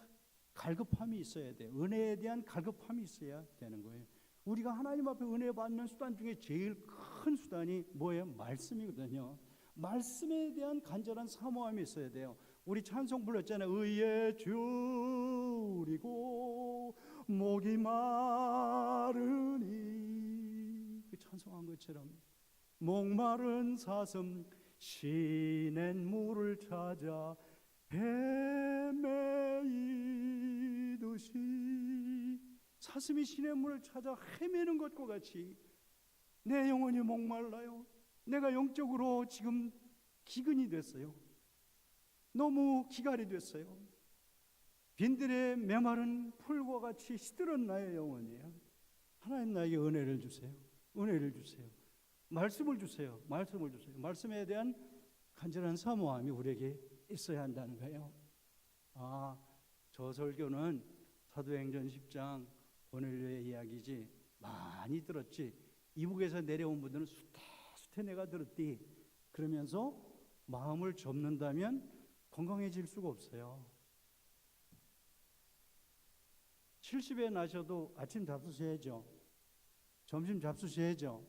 갈급함이 있어야 돼요. 은혜에 대한 갈급함이 있어야 되는 거예요. 우리가 하나님 앞에 은혜 받는 수단 중에 제일 큰 수단이 뭐예요? 말씀이거든요. 말씀에 대한 간절한 사모함이 있어야 돼요. 우리 찬송 불렀잖아요. 의에 줄이고 목이 마르니, 그 찬송한 것처럼 목마른 사슴 시냇 물을 찾아 헤매이듯이, 사슴이 시냇 물을 찾아 헤매는 것과 같이 내 영혼이 목말라요. 내가 영적으로 지금 기근이 됐어요. 너무 기갈이 됐어요. 빈들의 메마른 풀과 같이 시들은 나의 영혼이에요. 하나님 나에게 은혜를 주세요. 은혜를 주세요. 말씀을 주세요. 말씀을 주세요. 말씀에 대한 간절한 사모함이 우리에게 있어야 한다는 거예요. 저 설교는 사도행전 10장 고넬료의 이야기지, 많이 들었지, 이북에서 내려온 분들은 수태 내가 들었디, 그러면서 마음을 접는다면 건강해질 수가 없어요. 70에 나셔도 아침 잡수셔야죠. 점심 잡수셔야죠.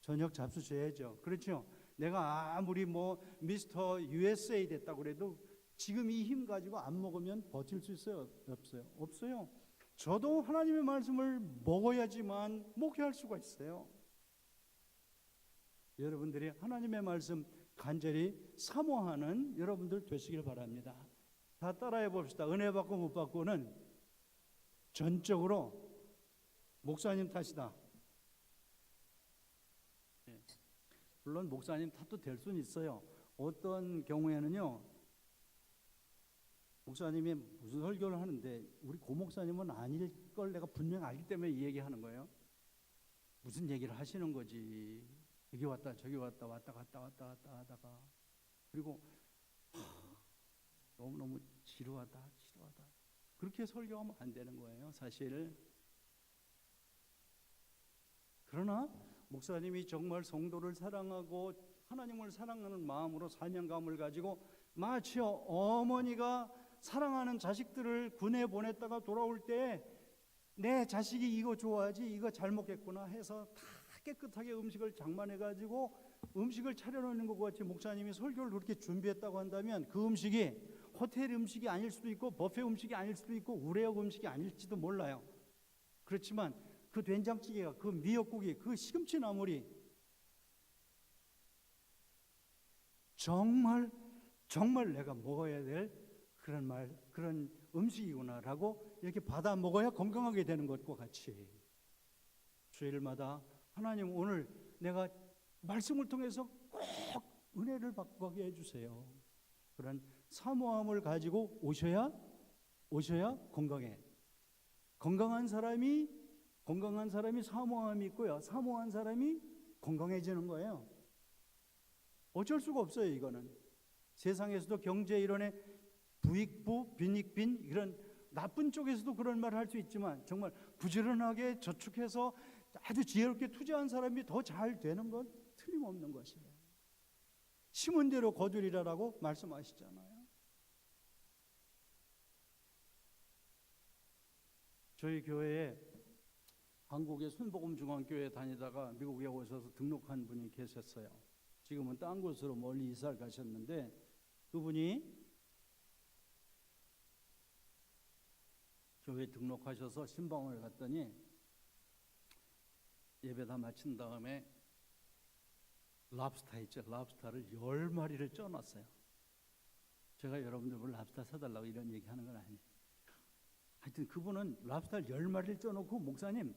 저녁 잡수셔야죠. 그렇죠? 내가 아무리 뭐 미스터 USA 됐다고 그래도 지금 이 힘 가지고 안 먹으면 버틸 수 있어요? 없어요? 없어요. 저도 하나님의 말씀을 먹어야지만 목회할 수가 있어요. 여러분들이 하나님의 말씀 간절히 사모하는 여러분들 되시길 바랍니다. 다 따라해 봅시다. 은혜 받고 못 받고는 전적으로 목사님 탓이다. 물론 목사님 탓도 될 수는 있어요. 어떤 경우에는요, 목사님이 무슨 설교를 하는데 우리 고 목사님은 아닐 걸 내가 분명히 알기 때문에 이 얘기하는 거예요. 무슨 얘기를 하시는 거지. 여기 왔다 저기 왔다 왔다 갔다 하다가, 그리고 너무너무 지루하다. 그렇게 설교하면 안 되는 거예요, 사실. 그러나 목사님이 정말 성도를 사랑하고 하나님을 사랑하는 마음으로 사명감을 가지고, 마치 어머니가 사랑하는 자식들을 군에 보냈다가 돌아올 때 내 자식이 이거 좋아하지, 이거 잘 먹겠구나 해서 다 깨끗하게 음식을 장만해 가지고 음식을 차려놓는 것 같이 목사님이 설교를 그렇게 준비했다고 한다면, 그 음식이 호텔 음식이 아닐 수도 있고 뷔페 음식이 아닐 수도 있고 우레옥 음식이 아닐지도 몰라요. 그렇지만 그 된장찌개가, 그 미역국이, 그 시금치 나물이 정말 내가 먹어야 될 그런 음식이구나라고 이렇게 받아 먹어야 건강하게 되는 것과 같이, 주일마다 하나님 오늘 내가 말씀을 통해서 꼭 은혜를 받고 가게 해주세요. 그런 사모함을 가지고 오셔야 건강해. 건강한 사람이 사모함이 있고요, 사모한 사람이 건강해지는 거예요. 어쩔 수가 없어요. 이거는 세상에서도 경제 이론에 부익부, 빈익빈, 이런 나쁜 쪽에서도 그런 말을 할 수 있지만, 정말 부지런하게 저축해서 아주 지혜롭게 투자한 사람이 더 잘 되는 건 틀림없는 것이에요. 심은 대로 거두리라라고 말씀하시잖아요. 저희 교회에 한국의 순복음중앙교회 다니다가 미국에 오셔서 등록한 분이 계셨어요. 지금은 딴 곳으로 멀리 이사를 가셨는데, 그분이 교회 등록하셔서 신방을 갔더니 예배 다 마친 다음에 랍스타 있죠. 랍스타를 10마리를 쪄놨어요. 제가 여러분들 랍스타 사달라고 이런 얘기 하는 건 아니에요. 하여튼 그분은 랍스터 10마리를 쪄놓고 목사님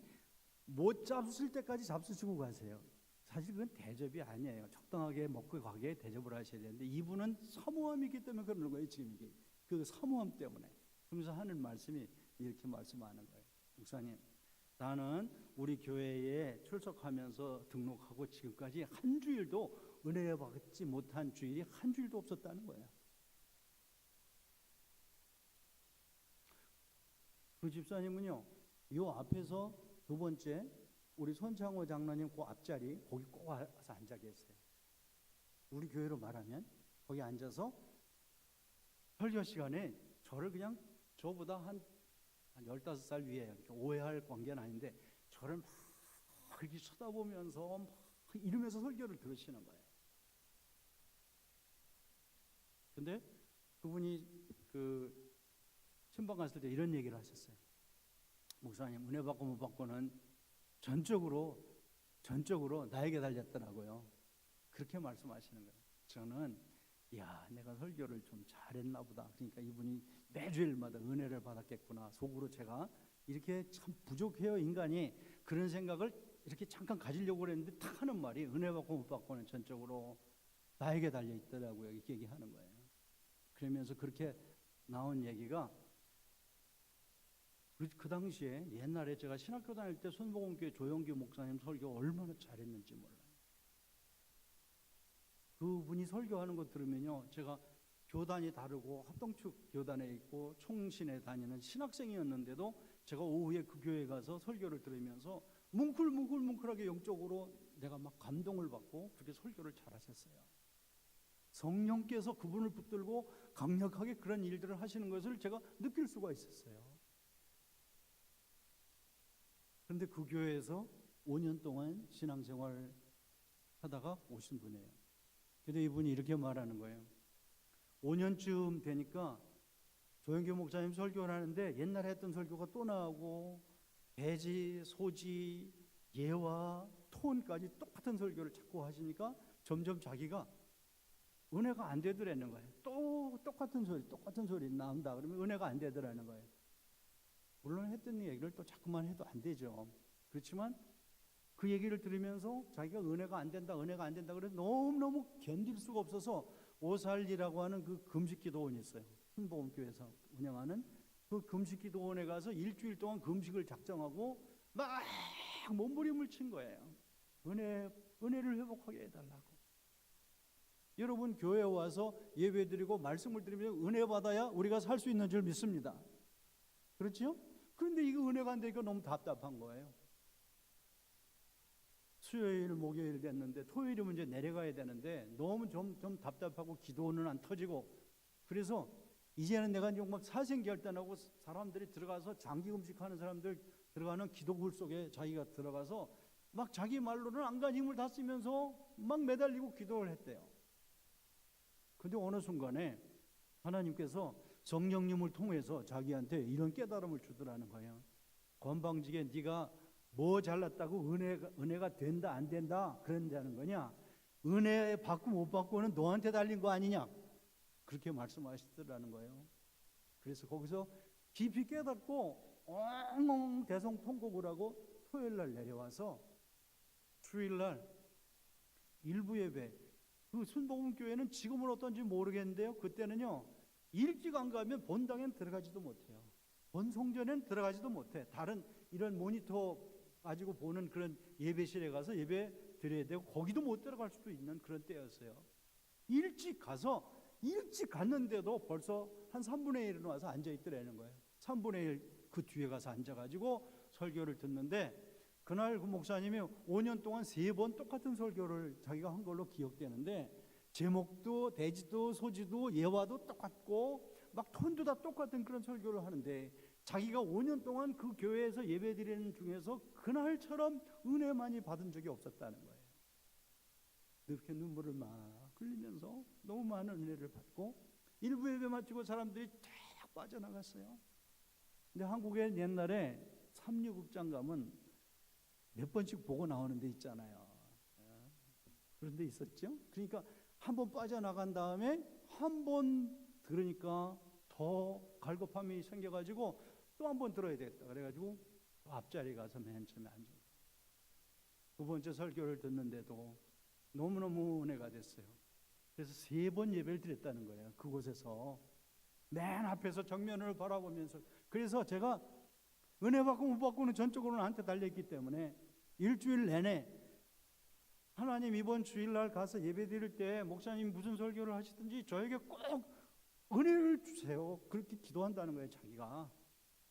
못 잡수실 때까지 잡수시고 가세요. 사실 그건 대접이 아니에요. 적당하게 먹고 가게 대접을 하셔야 되는데 이분은 사모함이 있기 때문에 그러는 거예요. 지금 이게 그 사모함 때문에. 그러면서 하는 말씀이 이렇게 말씀하는 거예요. 목사님, 나는 우리 교회에 출석하면서 등록하고 지금까지 한 주일도 은혜 받지 못한 주일이 한 주일도 없었다는 거예요. 그 집사님은요, 요 앞에서 두 번째 우리 손창호 장로님 그 앞자리 거기 꼭 와서 앉아 계세요. 우리 교회로 말하면 거기 앉아서 설교 시간에 저를 그냥 저보다 한 15살 위에 오해할 관계는 아닌데 저를 막 이렇게 쳐다보면서 막 이러면서 설교를 들으시는 거예요. 근데 그분이 그 신방 갔을 때 이런 얘기를 하셨어요. 목사님, 은혜 받고 못 받고는 전적으로 나에게 달렸더라고요. 그렇게 말씀하시는 거예요. 저는 내가 설교를 좀 잘했나 보다. 그러니까 이분이 매주일마다 은혜를 받았겠구나. 속으로 제가 이렇게 참 부족해요, 인간이. 그런 생각을 이렇게 잠깐 가지려고 그랬는데 딱 하는 말이 은혜 받고 못 받고는 전적으로 나에게 달려 있더라고요. 이렇게 얘기하는 거예요. 그러면서 그렇게 나온 얘기가 그 당시에 옛날에 제가 신학교 다닐 때 손보건교회 조영규 목사님 설교 얼마나 잘했는지 몰라요. 그분이 설교하는 거 들으면요, 제가 교단이 다르고 합동축 교단에 있고 총신에 다니는 신학생이었는데도 제가 오후에 그 교회에 가서 설교를 들으면서 뭉클하게 영적으로 내가 막 감동을 받고 그렇게 설교를 잘하셨어요. 성령께서 그분을 붙들고 강력하게 그런 일들을 하시는 것을 제가 느낄 수가 있었어요. 그런데 그 교회에서 5년 동안 신앙생활 하다가 오신 분이에요. 근데 이분이 이렇게 말하는 거예요. 5년쯤 되니까 조영규 목사님 설교를 하는데 옛날에 했던 설교가 또 나오고 배지, 소지, 예와, 톤까지 똑같은 설교를 자꾸 하시니까 점점 자기가 은혜가 안 되더라는 거예요. 또 똑같은 소리 나온다 그러면 은혜가 안 되더라는 거예요. 물론 했던 얘기를 또 자꾸만 해도 안 되죠. 그렇지만 그 얘기를 들으면서 자기가 은혜가 안 된다 그래서 너무너무 견딜 수가 없어서 오살리라고 하는 그 금식기도원이 있어요. 순복음교회에서 운영하는 그 금식기도원에 가서 일주일 동안 금식을 작정하고 막 몸부림을 친 거예요. 은혜를 회복하게 해달라고. 여러분 교회에 와서 예배드리고 말씀을 드리면 은혜 받아야 우리가 살 수 있는 줄 믿습니다. 그렇죠? 그런데 이거 은혜가 안 되니까 너무 답답한 거예요. 수요일, 목요일 됐는데 토요일이면 이제 내려가야 되는데 너무 좀 답답하고 기도는 안 터지고 그래서 이제는 내가 막 사생결단하고 사람들이 들어가서 장기 금식하는 사람들 들어가는 기도굴 속에 자기가 들어가서 막 자기 말로는 안간 힘을 다 쓰면서 막 매달리고 기도를 했대요. 근데 어느 순간에 하나님께서 성령님을 통해서 자기한테 이런 깨달음을 주더라는 거예요. 건방지게 네가 뭐 잘났다고 은혜가 된다 안 된다 그런다는 거냐? 은혜 받고 못 받고는 너한테 달린 거 아니냐? 그렇게 말씀하시더라는 거예요. 그래서 거기서 깊이 깨닫고 엉엉 대성통곡을 하고 토요일날 내려와서 주일날 일부 예배 그 순복음교회는 지금은 어떤지 모르겠는데요. 그때는요 일찍 안 가면 본당엔 들어가지도 못해요. 본성전엔 들어가지도 못해. 다른 이런 모니터 가지고 보는 그런 예배실에 가서 예배 드려야 되고 거기도 못 들어갈 수도 있는 그런 때였어요. 일찍 가서 일찍 갔는데도 벌써 한 3분의 1은 와서 앉아있더라는 거예요. 3분의 1 그 뒤에 가서 앉아가지고 설교를 듣는데 그날 그 목사님이 5년 동안 3번 똑같은 설교를 자기가 한 걸로 기억되는데 제목도 대지도 소지도 예화도 똑같고 막 톤도 다 똑같은 그런 설교를 하는데 자기가 5년 동안 그 교회에서 예배드리는 중에서 그날처럼 은혜만이 받은 적이 없었다는 거예요. 이렇게 눈물을 막 흘리면서 너무 많은 은혜를 받고 일부 예배 마치고 사람들이 쫙 빠져나갔어요. 근데 한국에 옛날에 삼류극장 가면 몇 번씩 보고 나오는 데 있잖아요. 그런 데 있었죠. 그러니까 한 번 빠져나간 다음에 한 번 들으니까 더 갈급함이 생겨가지고 또 한 번 들어야 되겠다. 그래가지고 앞자리에 가서 맨 처음에 앉아요. 두 번째 설교를 듣는데도 너무너무 은혜가 됐어요. 그래서 3번 예배를 드렸다는 거예요. 그곳에서 맨 앞에서 정면을 바라보면서. 그래서 제가 은혜 받고 못 받고는 전적으로 나한테 달려있기 때문에 일주일 내내 하나님 이번 주일날 가서 예배 드릴 때 목사님 무슨 설교를 하시든지 저에게 꼭 은혜를 주세요. 그렇게 기도한다는 거예요, 자기가.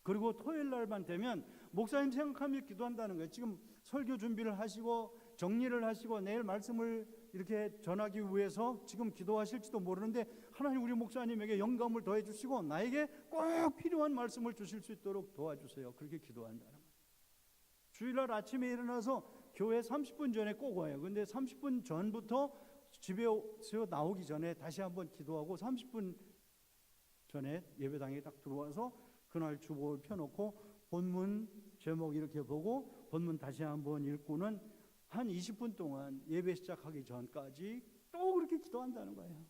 그리고 토요일 날만 되면 목사님 생각하며 기도한다는 거예요. 지금 설교 준비를 하시고 정리를 하시고 내일 말씀을 이렇게 전하기 위해서 지금 기도하실지도 모르는데 하나님 우리 목사님에게 영감을 더해 주시고 나에게 꼭 필요한 말씀을 주실 수 있도록 도와주세요. 그렇게 기도한다는 거예요. 주일날 아침에 일어나서 교회 30분 전에 꼭 와요. 근데 30분 전부터 집에서 나오기 전에 다시 한번 기도하고 30분 전에 예배당에 딱 들어와서 그날 주복을 펴놓고 본문 제목 이렇게 보고 본문 다시 한번 읽고는 한 20분 동안 예배 시작하기 전까지 또 그렇게 기도한다는 거예요.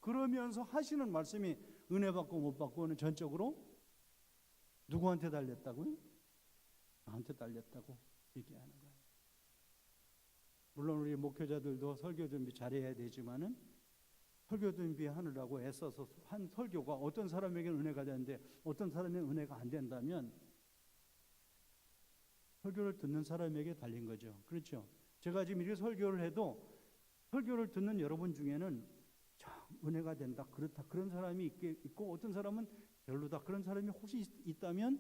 그러면서 하시는 말씀이 은혜 받고 못 받고는 전적으로 누구한테 달렸다고요? 나한테 달렸다고 얘기하는 거예요. 물론 우리 목회자들도 설교 준비 잘해야 되지만은 설교 준비하느라고 애써서 한 설교가 어떤 사람에게는 은혜가 되는데 어떤 사람에게는 은혜가 안 된다면 설교를 듣는 사람에게 달린 거죠. 그렇죠? 제가 지금 이렇게 설교를 해도 설교를 듣는 여러분 중에는 참 은혜가 된다, 그렇다 그런 사람이 있고 어떤 사람은 별로다 그런 사람이 혹시 있다면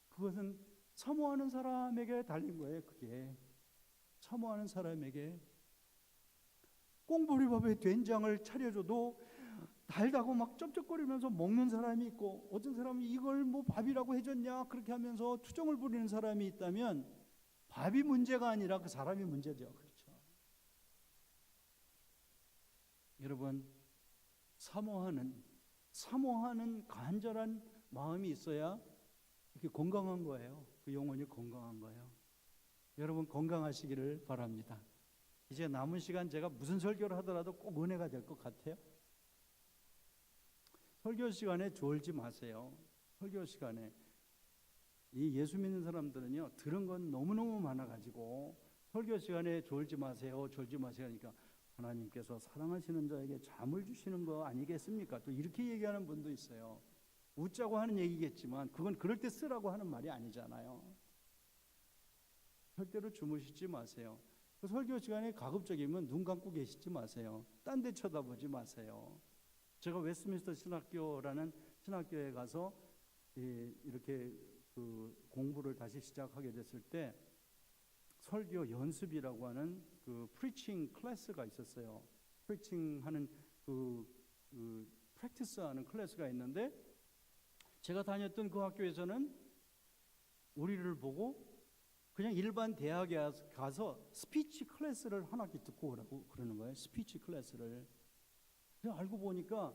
그것은 사모하는 사람에게 달린 거예요. 그게 사모하는 사람에게 꽁보리밥에 된장을 차려줘도 달다고 막 쩝쩝거리면서 먹는 사람이 있고 어떤 사람이 이걸 뭐 밥이라고 해줬냐 그렇게 하면서 투정을 부리는 사람이 있다면 밥이 문제가 아니라 그 사람이 문제죠. 그렇죠? 여러분 사모하는 간절한 마음이 있어야 이렇게 건강한 거예요. 그 영혼이 건강한 거예요. 여러분 건강하시기를 바랍니다. 이제 남은 시간 제가 무슨 설교를 하더라도 꼭 은혜가 될 것 같아요. 설교 시간에 졸지 마세요. 설교 시간에 이 예수 믿는 사람들은요 들은 건 너무너무 많아가지고 설교 시간에 졸지 마세요 하니까 하나님께서 사랑하시는 자에게 잠을 주시는 거 아니겠습니까? 또 이렇게 얘기하는 분도 있어요. 웃자고 하는 얘기겠지만 그건 그럴 때 쓰라고 하는 말이 아니잖아요. 절대로 주무시지 마세요. 그 설교 시간에 가급적이면 눈 감고 계시지 마세요. 딴 데 쳐다보지 마세요. 제가 웨스트민스터 신학교라는 신학교에 가서 이렇게 그 공부를 다시 시작하게 됐을 때 설교 연습이라고 하는 그 프리칭 클래스가 있었어요. 프리칭 하는 그 프랙티스 하는 클래스가 있는데 제가 다녔던 그 학교에서는 우리를 보고 그냥 일반 대학에 가서 스피치 클래스를 한 학기 듣고 오라고 그러는 거예요. 스피치 클래스를. 그래서 알고 보니까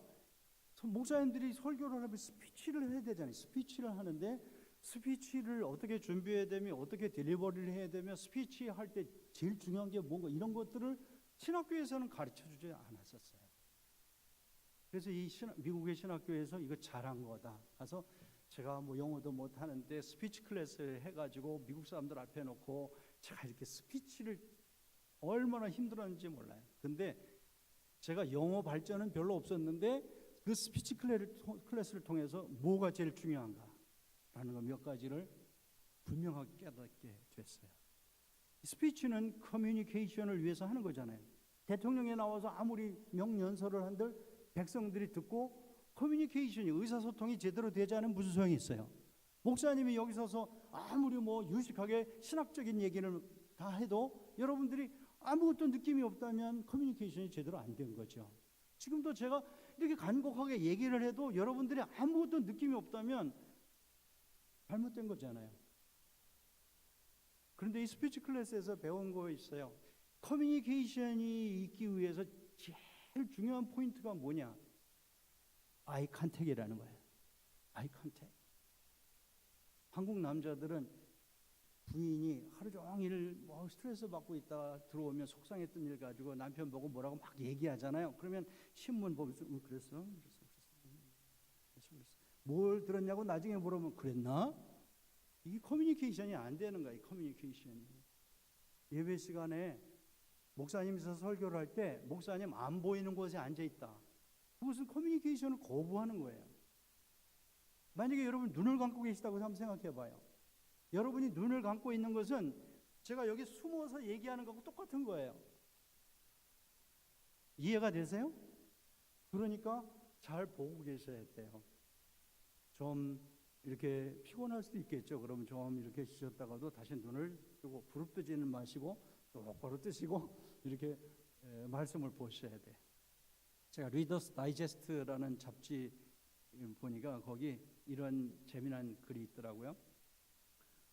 목사님들이 설교를 하면 스피치를 해야 되잖아요. 스피치를 하는데 스피치를 어떻게 준비해야 되며 어떻게 딜리버리를 해야 되며 스피치 할 때 제일 중요한 게 뭔가 이런 것들을 신학교에서는 가르쳐주지 않았었어요. 그래서 이 미국의 신학교에서 이거 잘한 거다. 가서 제가 뭐 영어도 못하는데 스피치 클래스를 해가지고 미국 사람들 앞에 놓고 제가 이렇게 스피치를 얼마나 힘들었는지 몰라요. 근데 제가 영어 발전은 별로 없었는데 그 스피치 클래스를 통해서 뭐가 제일 중요한가라는 거 몇 가지를 분명하게 깨닫게 됐어요. 스피치는 커뮤니케이션을 위해서 하는 거잖아요. 대통령에 나와서 아무리 명연설을 한들 백성들이 듣고 커뮤니케이션이 의사소통이 제대로 되지 않으면 무슨 소용이 있어요? 목사님이 여기 서서 아무리 뭐 유식하게 신학적인 얘기를 다 해도 여러분들이 아무것도 느낌이 없다면 커뮤니케이션이 제대로 안 된 거죠. 지금도 제가 이렇게 간곡하게 얘기를 해도 여러분들이 아무것도 느낌이 없다면 잘못된 거잖아요. 그런데 이 스피치 클래스에서 배운 거 있어요. 커뮤니케이션이 있기 위해서 제일 중요한 포인트가 뭐냐? 아이 컨택이라는 거예요. 아이 컨택. 한국 남자들은 부인이 하루 종일 뭐 스트레스 받고 있다 들어오면 속상했던 일 가지고 남편 보고 뭐라고 막 얘기하잖아요. 그러면 신문 보면서 그랬어. 뭘 들었냐고 나중에 물어보면 그랬나? 이게 커뮤니케이션이 안 되는 거야. 이 커뮤니케이션이. 예배 시간에 목사님께서 설교를 할 때 목사님 안 보이는 곳에 앉아 있다. 그것은 커뮤니케이션을 거부하는 거예요. 만약에 여러분 눈을 감고 계시다고 한번 생각해 봐요. 여러분이 눈을 감고 있는 것은 제가 여기 숨어서 얘기하는 거하고 똑같은 거예요. 이해가 되세요? 그러니까 잘 보고 계셔야 돼요. 좀 이렇게 피곤할 수도 있겠죠. 그러면 좀 이렇게 쉬셨다가도 다시 눈을 뜨고 부릅뜨지는 마시고 똑바로 뜨시고 이렇게 말씀을 보셔야 돼. 제가 리더스 다이제스트라는 잡지 보니까 거기 이런 재미난 글이 있더라고요.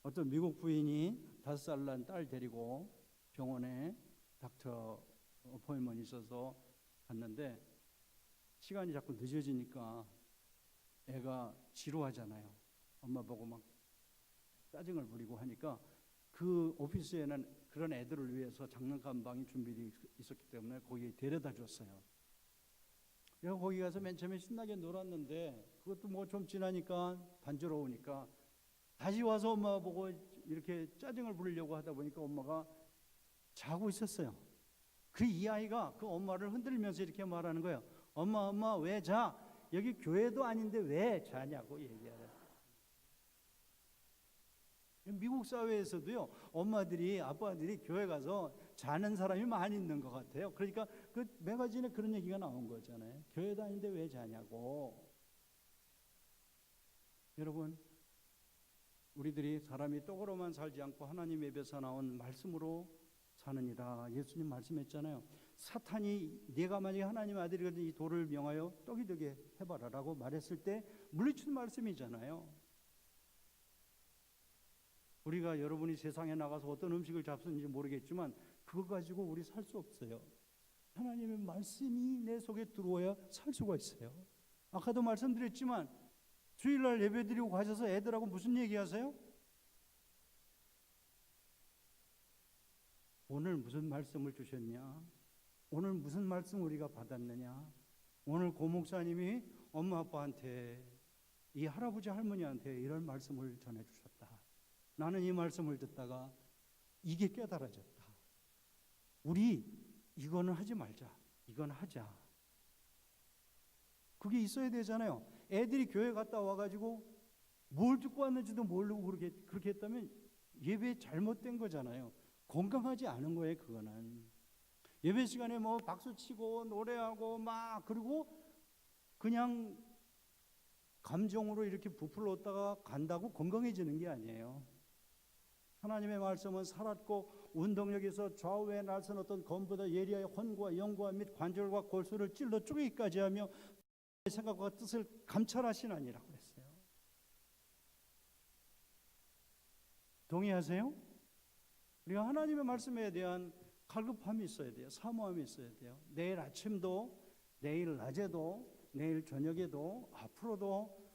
어떤 미국 부인이 5살 난 딸 데리고 병원에 닥터 어포인먼트 있어서 갔는데 시간이 자꾸 늦어지니까 애가 지루하잖아요. 엄마 보고 막 짜증을 부리고 하니까 그 오피스에는 그런 애들을 위해서 장난감 방이 준비되어 있었기 때문에 거기에 데려다 줬어요. 내가 거기 가서 맨 처음에 신나게 놀았는데 그것도 뭐 좀 지나니까 단조로우니까 다시 와서 엄마 보고 이렇게 짜증을 부리려고 하다 보니까 엄마가 자고 있었어요. 그 이 아이가 그 엄마를 흔들면서 이렇게 말하는 거예요. 엄마 왜 자? 여기 교회도 아닌데 왜 자냐고 얘기하래요. 미국 사회에서도요, 엄마들이 아빠들이 교회 가서 자는 사람이 많이 있는 것 같아요. 그러니까 그 매거진에 그런 얘기가 나온 거잖아요. 교회도 아닌데 왜 자냐고. 여러분, 우리들이 사람이 떡으로만 살지 않고 하나님 입에서 나온 말씀으로 사느니라. 예수님 말씀했잖아요. 사탄이 네가 만약에 하나님의 아들이거든 이 돌을 명하여 떡이 되게 해봐라 라고 말했을 때 물리친 말씀이잖아요. 우리가 여러분이 세상에 나가서 어떤 음식을 잡수는지 모르겠지만 그거 가지고 우리 살 수 없어요. 하나님의 말씀이 내 속에 들어와야 살 수가 있어요. 아까도 말씀드렸지만 주일날 예배드리고 가셔서 애들하고 무슨 얘기하세요? 오늘 무슨 말씀을 주셨냐? 오늘 무슨 말씀 우리가 받았느냐? 오늘 고 목사님이 엄마 아빠한테 이 할아버지 할머니한테 이런 말씀을 전해주셨다. 나는 이 말씀을 듣다가 이게 깨달아졌다. 우리 이거는 하지 말자. 이건 하자. 그게 있어야 되잖아요. 애들이 교회 갔다 와가지고 뭘 듣고 왔는지도 모르고 그렇게 했다면 예배 잘못된 거잖아요. 건강하지 않은 거예요. 그거는 예배 시간에 뭐 박수치고 노래하고 막 그리고 그냥 감정으로 이렇게 부풀었다가 간다고 건강해지는 게 아니에요. 하나님의 말씀은 살았고 운동력에서 좌우에 날선 어떤 검보다 예리하여 혼과 영과 및 관절과 골수를 찔러 쪼개기까지 하며 생각과 뜻을 감찰하시나니라고 했어요. 동의하세요? 우리가 하나님의 말씀에 대한 갈급함이 있어야 돼요. 사모함이 있어야 돼요. 내일 아침도 내일 낮에도 내일 저녁에도 앞으로도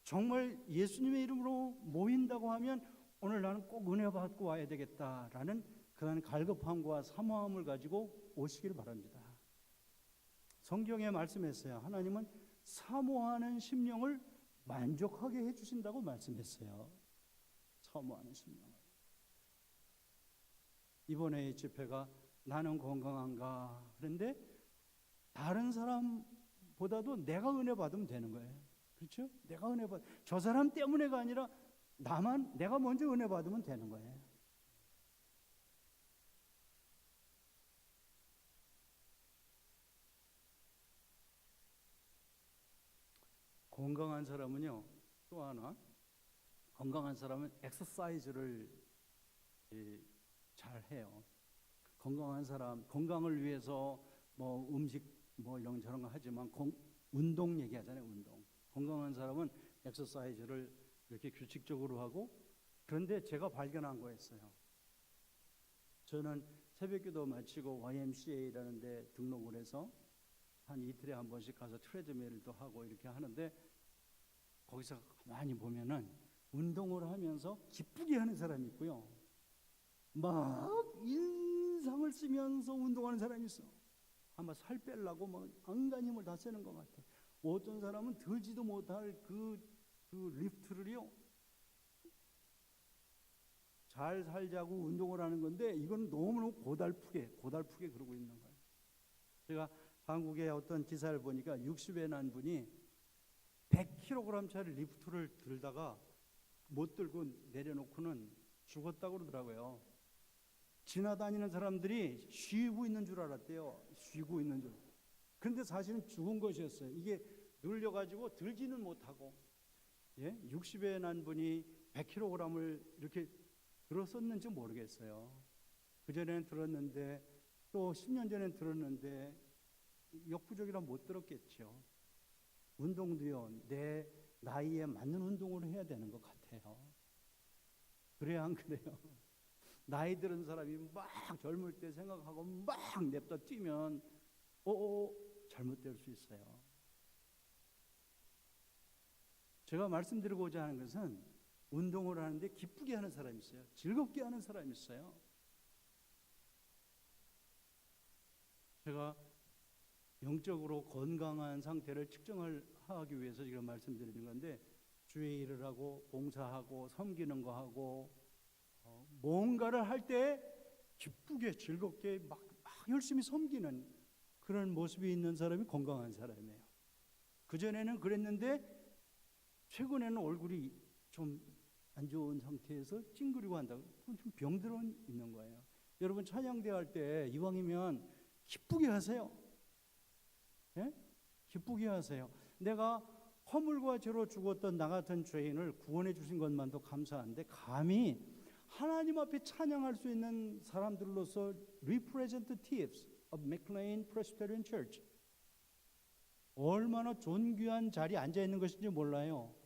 정말 예수님의 이름으로 모인다고 하면 오늘 나는 꼭 은혜 받고 와야 되겠다라는 그런 갈급함과 사모함을 가지고 오시길 바랍니다. 성경에 말씀했어요. 하나님은 사모하는 심령을 만족하게 해주신다고 말씀했어요. 사모하는 심령을. 이번에 이 집회가 나는 건강한가? 그런데 다른 사람보다도 내가 은혜 받으면 되는 거예요. 그렇죠? 내가 은혜 받. 저 사람 때문에가 아니라 내가 먼저 은혜 받으면 되는 거예요. 건강한 사람은요, 또 하나, 건강한 사람은 엑서사이즈를 잘 해요. 건강한 사람, 건강을 위해서 뭐 음식 뭐 이런 저런 거 하지만 운동 얘기하잖아요. 운동. 건강한 사람은 엑서사이즈를 이렇게 규칙적으로 하고, 그런데 제가 발견한 거였어요. 저는 새벽기도 마치고 YMCA라는 데 등록을 해서 한 이틀에 한 번씩 가서 트레드밀도 하고 이렇게 하는데, 거기서 많이 보면은 운동을 하면서 기쁘게 하는 사람이 있고요, 막 인상을 쓰면서 운동하는 사람이 있어. 아마 살 빼려고 막 안간 힘을 다 쓰는 것 같아. 어떤 사람은 들지도 못할 그 리프트를요, 잘 살자고 운동을 하는 건데 이건 너무너무 고달프게 그러고 있는 거예요. 제가 한국의 어떤 기사를 보니까 60에 난 분이 100kg짜리 리프트를 들다가 못 들고 내려놓고는 죽었다고 그러더라고요. 지나다니는 사람들이 쉬고 있는 줄 알았대요. 쉬고 있는 줄. 그런데 사실은 죽은 것이었어요. 이게 눌려가지고 들지는 못하고, 60에 난 분이 100kg을 이렇게 들었었는지 모르겠어요. 그전에는 들었는데 또 10년 전엔 들었는데 역부족이라 못 들었겠죠. 운동도요, 내 나이에 맞는 운동을 해야 되는 것 같아요. 그래야 안 그래요? 나이 들은 사람이 막 젊을 때 생각하고 막 냅다 뛰면 잘못될 수 있어요. 제가 말씀드리고자 하는 것은 운동을 하는데 기쁘게 하는 사람이 있어요. 즐겁게 하는 사람이 있어요. 제가 영적으로 건강한 상태를 측정을 하기 위해서 지금 말씀드리는 건데, 주의 일을 하고 봉사하고 섬기는 거 하고 뭔가를 할 때 기쁘게 즐겁게 막 열심히 섬기는 그런 모습이 있는 사람이 건강한 사람이에요. 그전에는 그랬는데 최근에는 얼굴이 좀 안 좋은 상태에서 찡그리고 한다고, 그건 좀 병들어 있는 거예요. 여러분 찬양대 할 때 이왕이면 기쁘게 하세요. 예? 기쁘게 하세요. 내가 허물과 죄로 죽었던 나 같은 죄인을 구원해 주신 것만도 감사한데, 감히 하나님 앞에 찬양할 수 있는 사람들로서 representatives of McLean Presbyterian Church, 얼마나 존귀한 자리에 앉아 있는 것인지 몰라요.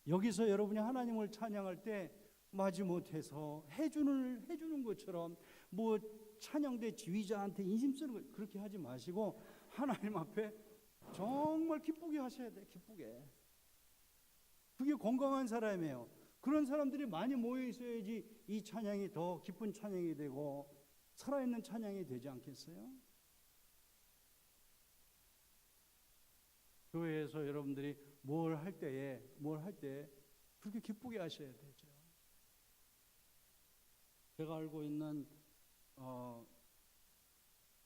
여기서 여러분이 하나님을 찬양할 때 마지못해서 해주는 것처럼 뭐 찬양대 지휘자한테 인심 쓰는 거 그렇게 하지 마시고 하나님 앞에 정말 기쁘게 하셔야 돼요. 기쁘게. 그게 건강한 사람이에요. 그런 사람들이 많이 모여 있어야지 이 찬양이 더 기쁜 찬양이 되고 살아있는 찬양이 되지 않겠어요? 교회에서 여러분들이 뭘 할 때 그렇게 기쁘게 하셔야 되죠. 제가 알고 있는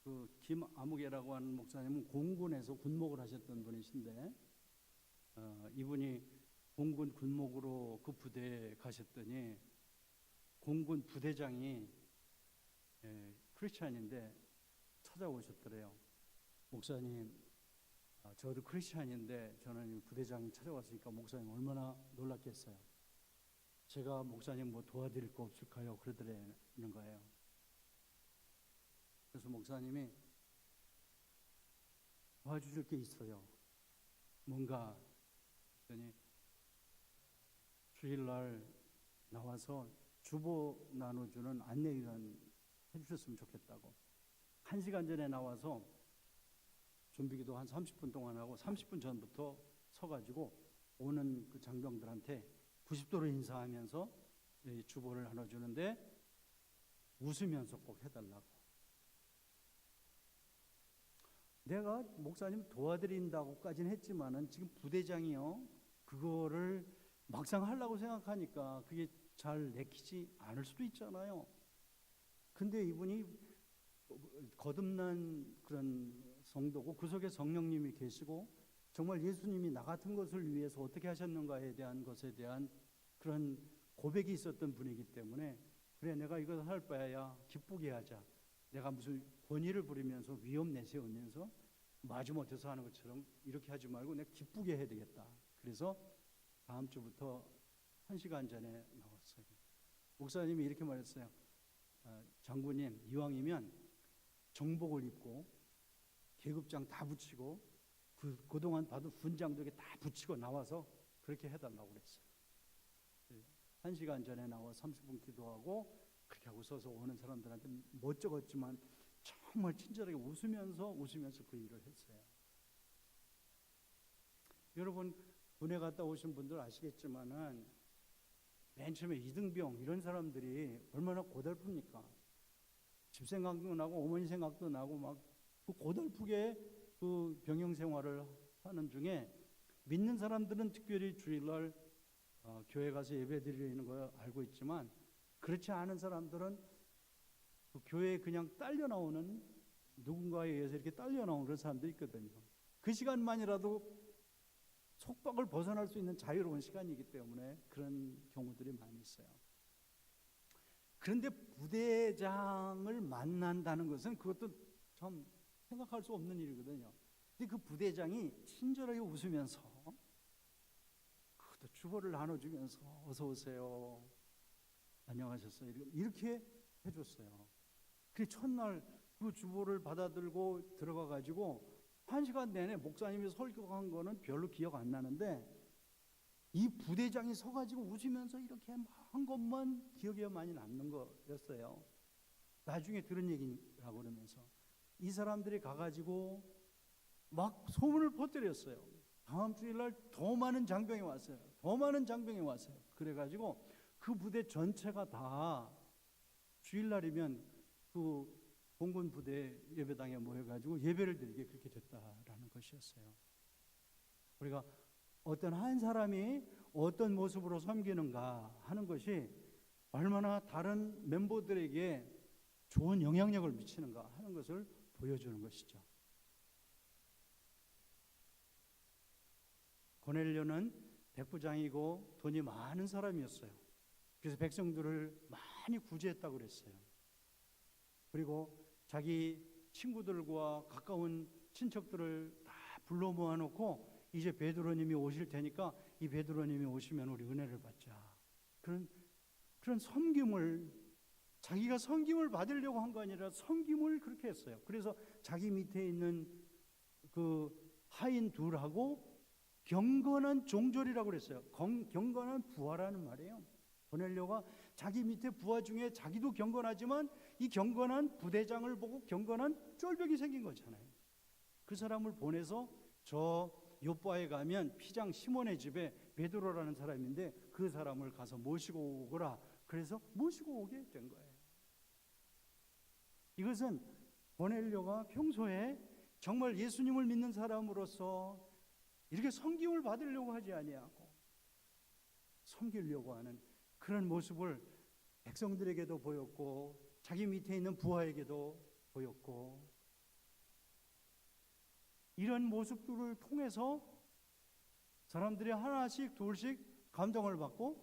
그 김아무개라고 하는 목사님은 공군에서 군목을 하셨던 분이신데, 이분이 공군 군목으로 그 부대에 가셨더니 공군 부대장이 크리스찬인데 찾아오셨더래요. 목사님, 저도 크리스찬인데 저는 부대장이 찾아왔으니까 목사님 얼마나 놀랐겠어요. 제가 목사님 뭐 도와드릴 거 없을까요? 그러더라는 거예요. 그래서 목사님이 도와주실 게 있어요. 뭔가 했더니 주일날 나와서 주보 나눠주는 안내위원 해주셨으면 좋겠다고. 1시간 전에 나와서 준비기도 한 30분 동안 하고 30분 전부터 서가지고 오는 그 장병들한테 90도로 인사하면서 주보를 나눠주는데 웃으면서 꼭 해달라고. 내가 목사님 도와드린다고까지는 했지만은 지금 부대장이요, 그거를 막상 하려고 생각하니까 그게 잘 내키지 않을 수도 있잖아요. 근데 이분이 거듭난 그런 성도고 그 속에 성령님이 계시고 정말 예수님이 나 같은 것을 위해서 어떻게 하셨는가에 대한 것에 대한 그런 고백이 있었던 분이기 때문에, 그래 내가 이거 할 바에야 기쁘게 하자. 내가 무슨 권위를 부리면서 위험 내세우면서 마지못해서 하는 것처럼 이렇게 하지 말고 내가 기쁘게 해야 되겠다. 그래서 다음 주부터 1시간 전에 나왔어요. 목사님이 이렇게 말했어요. 장군님, 이왕이면 정복을 입고 계급장 다 붙이고 그동안 받은 훈장도 다 붙이고 나와서 그렇게 해달라고 그랬어요. 1시간 전에 나와 30분 기도하고 그렇게 하고 서서 오는 사람들한테 멋쩍었지만 정말 친절하게 웃으면서 그 일을 했어요. 여러분 군에 갔다 오신 분들 아시겠지만은 맨 처음에 이등병 이런 사람들이 얼마나 고달픕니까? 집 생각도 나고 어머니 생각도 나고 막 그 고달프게 그 병영 생활을 하는 중에 믿는 사람들은 특별히 주일날 교회 가서 예배 드리는 거 알고 있지만 그렇지 않은 사람들은 그 교회에 그냥 딸려 나오는, 누군가에 의해서 이렇게 딸려 나오는 그런 사람도 있거든요. 그 시간만이라도 속박을 벗어날 수 있는 자유로운 시간이기 때문에 그런 경우들이 많이 있어요. 그런데 부대장을 만난다는 것은 그것도 참 생각할 수 없는 일이거든요. 근데 그 부대장이 친절하게 웃으면서 그것도 주보를 나눠주면서 어서 오세요, 안녕하셨어요, 이렇게 해줬어요. 그 첫날 그 주보를 받아들고 들어가 가지고 1시간 내내 목사님이 설교한 거는 별로 기억 안 나는데 이 부대장이 서가지고 웃으면서 이렇게 한 것만 기억에 많이 남는 거였어요. 나중에 들은 얘기라고 그러면서 이 사람들이 가가지고 막 소문을 퍼뜨렸어요. 다음 주일날 더 많은 장병이 왔어요. 더 많은 장병이 왔어요. 그래가지고 그 부대 전체가 다 주일날이면 그 공군 부대 예배당에 모여가지고 예배를 드리게 그렇게 됐다라는 것이었어요. 우리가 어떤 한 사람이 어떤 모습으로 섬기는가 하는 것이 얼마나 다른 멤버들에게 좋은 영향력을 미치는가 하는 것을 보여주는 것이죠. 고넬료는 백부장이고 돈이 많은 사람이었어요. 그래서 백성들을 많이 구제했다고 그랬어요. 그리고 자기 친구들과 가까운 친척들을 다 불러 모아놓고 이제 베드로님이 오실 테니까 이 베드로님이 오시면 우리 은혜를 받자. 그런 섬김을, 자기가 섬김을 받으려고 한 거 아니라 섬김을 그렇게 했어요. 그래서 자기 밑에 있는 그 하인 둘하고 경건한 종졸이라고 그랬어요. 경건한 부하라는 말이에요. 고넬료가 자기 밑에 부하 중에 자기도 경건하지만 이 경건한 부대장을 보고 경건한 쫄벽이 생긴 거잖아요. 그 사람을 보내서 저 요바에 가면 피장 시몬의 집에 베드로라는 사람인데 그 사람을 가서 모시고 오거라. 그래서 모시고 오게 된 거예요. 이것은 고넬료가 평소에 정말 예수님을 믿는 사람으로서 이렇게 섬김을 받으려고 하지 아니하고 섬기려고 하는 그런 모습을 백성들에게도 보였고 자기 밑에 있는 부하에게도 보였고, 이런 모습들을 통해서 사람들이 하나씩 둘씩 감동을 받고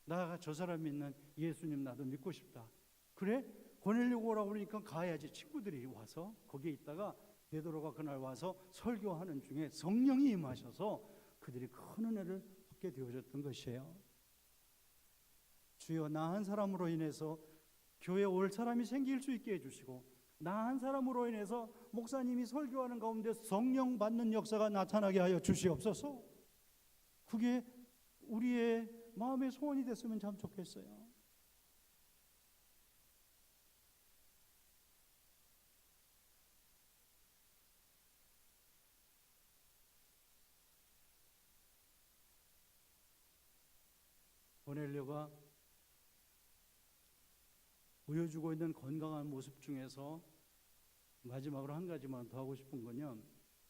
나가 저 사람 믿는 예수님 나도 믿고 싶다. 그래? 고넬료가 오라고 그러니까 가야지. 친구들이 와서 거기에 있다가 베드로가 그날 와서 설교하는 중에 성령이 임하셔서 그들이 큰 은혜를 받게 되어졌던 것이에요. 주여, 나 한 사람으로 인해서 교회에 올 사람이 생길 수 있게 해주시고 나 한 사람으로 인해서 목사님이 설교하는 가운데 성령 받는 역사가 나타나게 하여 주시옵소서. 그게 우리의 마음의 소원이 됐으면 참 좋겠어요. 고넬료가 보여주고 있는 건강한 모습 중에서 마지막으로 한 가지만 더 하고 싶은 건요,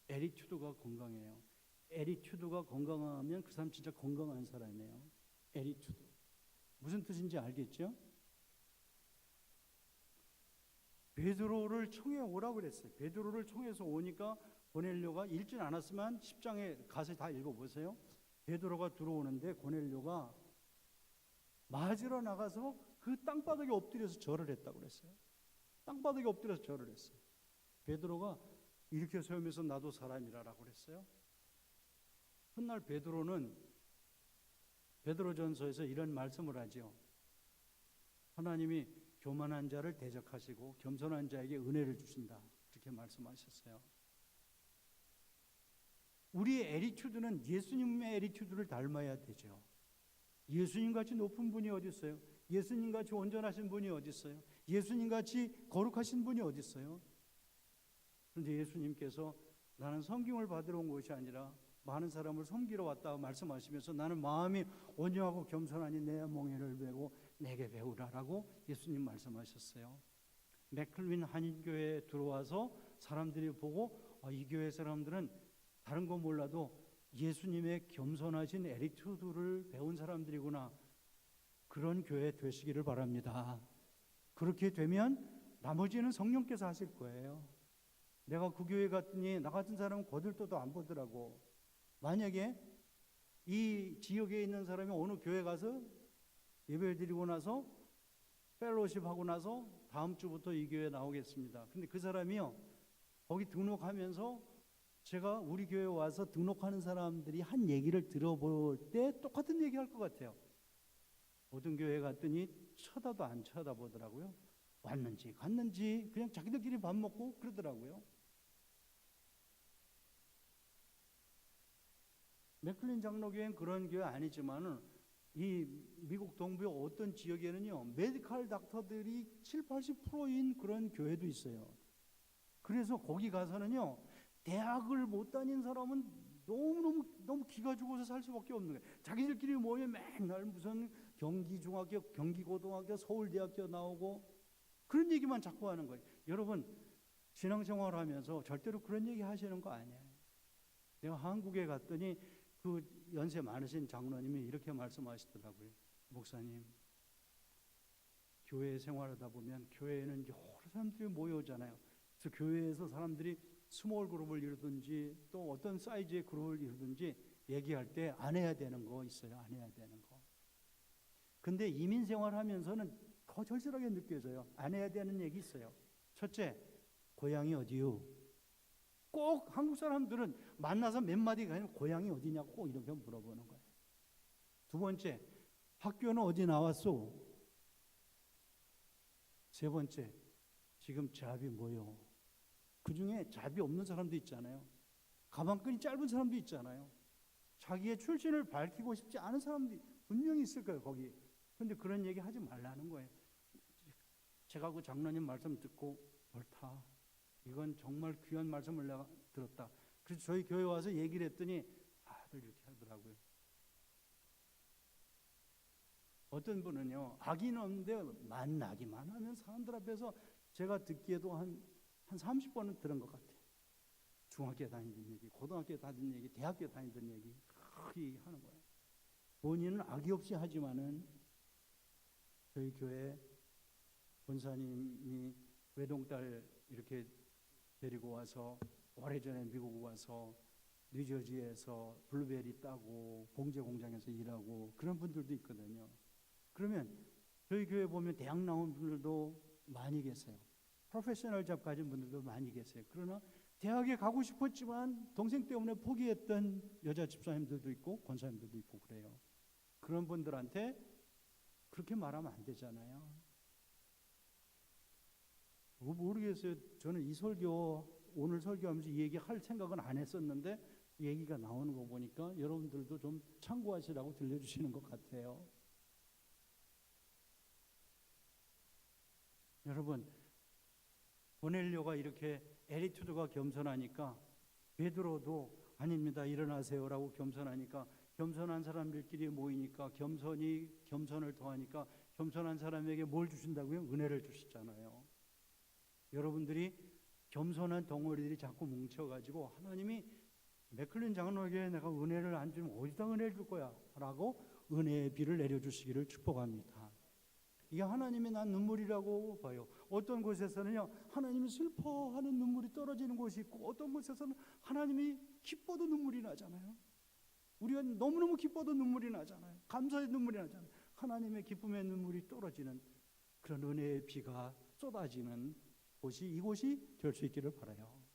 에리튜드가 건강해요. 에리튜드가 건강하면 그 사람 진짜 건강한 사람이에요. 에리튜드 무슨 뜻인지 알겠죠? 베드로를 청해 오라고 그랬어요. 베드로를 청해서 오니까 고넬료가 읽진 않았으면 10장에 가서 다 읽어보세요. 베드로가 들어오는데 고넬료가 맞으러 나가서 그 땅바닥에 엎드려서 절을 했다고 그랬어요. 땅바닥에 엎드려서 절을 했어요. 베드로가 이렇게 세우면서 나도 사람이라라고 그랬어요. 훗날 베드로는 베드로전서에서 이런 말씀을 하죠. 하나님이 교만한 자를 대적하시고 겸손한 자에게 은혜를 주신다. 그렇게 말씀하셨어요. 우리의 에리튜드는 예수님의 에리튜드를 닮아야 되죠. 예수님같이 높은 분이 어디 있어요? 예수님같이 온전하신 분이 어디 있어요? 예수님같이 거룩하신 분이 어디 있어요? 그런데 예수님께서 나는 섬김을 받으러 온 것이 아니라 많은 사람을 섬기러 왔다 말씀하시면서 나는 마음이 온유하고 겸손하니 내 멍에를 메고 내게 배우라라고 예수님 말씀하셨어요. 맥클린 한인교회에 들어와서 사람들이 보고 이 교회 사람들은 다른 거 몰라도 예수님의 겸손하신 에리투드를 배운 사람들이구나. 그런 교회 되시기를 바랍니다. 그렇게 되면 나머지는 성령께서 하실 거예요. 내가 그 교회 갔더니 나 같은 사람은 거들떠도 안 보더라고. 만약에 이 지역에 있는 사람이 어느 교회 가서 예배 드리고 나서 펠로십 하고 나서 다음 주부터 이 교회에 나오겠습니다. 근데 그 사람이요, 거기 등록하면서 제가 우리 교회에 와서 등록하는 사람들이 한 얘기를 들어볼 때 똑같은 얘기 할 것 같아요. 모든 교회 갔더니 쳐다도 안 쳐다보더라고요. 왔는지 갔는지 그냥 자기들끼리 밥 먹고 그러더라고요. 맥클린 장로교회는 그런 교회 아니지만은 이 미국 동부의 어떤 지역에는요, 메디컬 닥터들이 70~80%인 그런 교회도 있어요. 그래서 거기 가서는요, 대학을 못 다닌 사람은 너무 기가 죽어서 살 수밖에 없는 거예요. 자기들끼리 모여 맨날 무슨 경기중학교, 경기고등학교, 서울대학교 나오고 그런 얘기만 자꾸 하는 거예요. 여러분, 신앙생활을 하면서 절대로 그런 얘기 하시는 거 아니에요. 내가 한국에 갔더니 그 연세 많으신 장로님이 이렇게 말씀하시더라고요. 목사님, 교회 생활하다 보면 교회에는 여러 사람들이 모여오잖아요. 그래서 교회에서 사람들이 스몰 그룹을 이루든지 또 어떤 사이즈의 그룹을 이루든지 얘기할 때 안 해야 되는 거 있어요. 안 해야 되는 거. 근데 이민 생활하면서는 더 절실하게 느껴져요. 안 해야 되는 얘기 있어요. 첫째, 고향이 어디요? 꼭 한국 사람들은 만나서 몇 마디가 아니라 고향이 어디냐고 꼭 이렇게 물어보는 거예요. 두 번째, 학교는 어디 나왔소? 세 번째, 지금 잡이 뭐요? 그 중에 잡이 없는 사람도 있잖아요. 가방끈이 짧은 사람도 있잖아요. 자기의 출신을 밝히고 싶지 않은 사람들이 분명히 있을 거예요, 거기. 그런데 그런 얘기 하지 말라는 거예요. 제가 그 장로님 말씀 듣고 옳다. 이건 정말 귀한 말씀을 내가 들었다. 그래서 저희 교회 와서 얘기를 했더니 다들 이렇게 하더라고요. 어떤 분은요, 악의는 없는데 만나기만 하면 사람들 앞에서 제가 듣기에도 한 30번은 들은 것 같아요. 중학교 다니던 얘기, 고등학교 다니던 얘기, 대학교 다니던 얘기 그렇게 얘기하는 거예요. 본인은 악의 없이 하지만은 저희 교회 본사님이 외동딸 이렇게 데리고 와서 오래전에 미국 와서 뉴저지에서 블루베리 따고 봉제 공장에서 일하고 그런 분들도 있거든요. 그러면 저희 교회 보면 대학 나온 분들도 많이 계세요. 프로페셔널 잡 가진 분들도 많이 계세요. 그러나 대학에 가고 싶었지만 동생 때문에 포기했던 여자 집사님들도 있고 권사님들도 있고 그래요. 그런 분들한테 그렇게 말하면 안 되잖아요. 모르겠어요. 저는 이 설교 오늘 설교하면서 이 얘기 할 생각은 안 했었는데 얘기가 나오는 거 보니까 여러분들도 좀 참고하시라고 들려주시는 것 같아요. 여러분, 고넬료가 이렇게 에리투드가 겸손하니까 베드로도 아닙니다, 일어나세요라고 겸손하니까 겸손한 사람들끼리 모이니까 겸손이 겸손을 더하니까 겸손한 사람에게 뭘 주신다고요? 은혜를 주시잖아요. 여러분들이 겸손한 덩어리들이 자꾸 뭉쳐가지고 하나님이 맥클린 장로에게 내가 은혜를 안 주면 어디다 은혜를 줄 거야? 라고 은혜의 비를 내려주시기를 축복합니다. 이게 하나님이 난 눈물이라고 봐요. 어떤 곳에서는요, 하나님이 슬퍼하는 눈물이 떨어지는 곳이 있고 어떤 곳에서는 하나님이 기뻐도 눈물이 나잖아요. 우리가 너무너무 기뻐도 눈물이 나잖아요. 감사의 눈물이 나잖아요. 하나님의 기쁨의 눈물이 떨어지는 그런 은혜의 비가 쏟아지는 곳이 이곳이 될 수 있기를 바라요.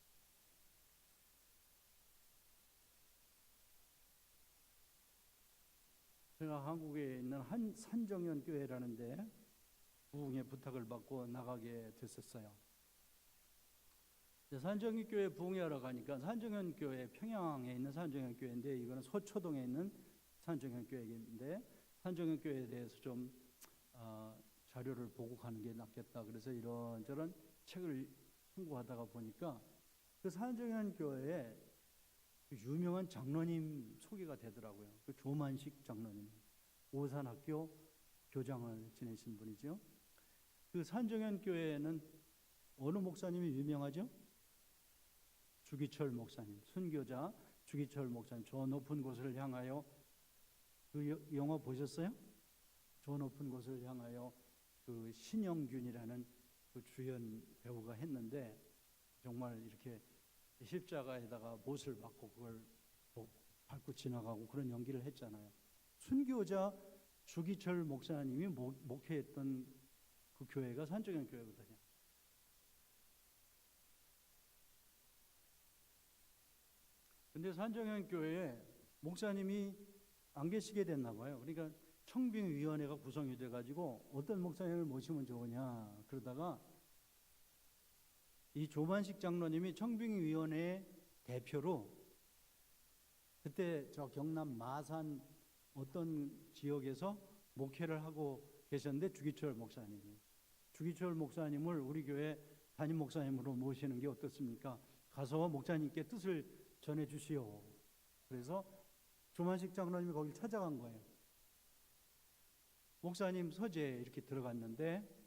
제가 한국에 있는 한 산정연 교회라는 데 부흥의 부탁을 받고 나가게 됐었어요. 산정연 교회 부흥회하러 가니까 산정연 교회, 평양에 있는 산정연 교회인데 이거는 서초동에 있는 산정연 교회인데 산정연 교회에 대해서 좀 자료를 보고 가는 게 낫겠다. 그래서 이런저런 책을 공부하다가 보니까 그 산정연 교회에 유명한 장로님 소개가 되더라고요. 그 조만식 장로님, 오산학교 교장을 지내신 분이죠. 그 산정연 교회는 어느 목사님이 유명하죠? 주기철 목사님, 순교자 주기철 목사님, 저 높은 곳을 향하여, 그 영화 보셨어요? 저 높은 곳을 향하여, 그 신영균이라는 그 주연 배우가 했는데, 정말 이렇게 십자가에다가 못을 박고 그걸 밟고 지나가고 그런 연기를 했잖아요. 순교자 주기철 목사님이 목회했던 그 교회가 산정현 교회거든요. 근데 산정현 교회에 목사님이 안 계시게 됐나 봐요. 그러니까 청빙위원회가 구성이 돼가지고 어떤 목사님을 모시면 좋으냐 그러다가 이 조만식 장로님이 청빙위원회 대표로 그때 저 경남 마산 어떤 지역에서 목회를 하고 계셨는데 주기철 목사님을 우리 교회 담임 목사님으로 모시는 게 어떻습니까? 가서 목사님께 뜻을 전해 주시오. 그래서 조만식 장로님이 거길 찾아간 거예요. 목사님 서재에 이렇게 들어갔는데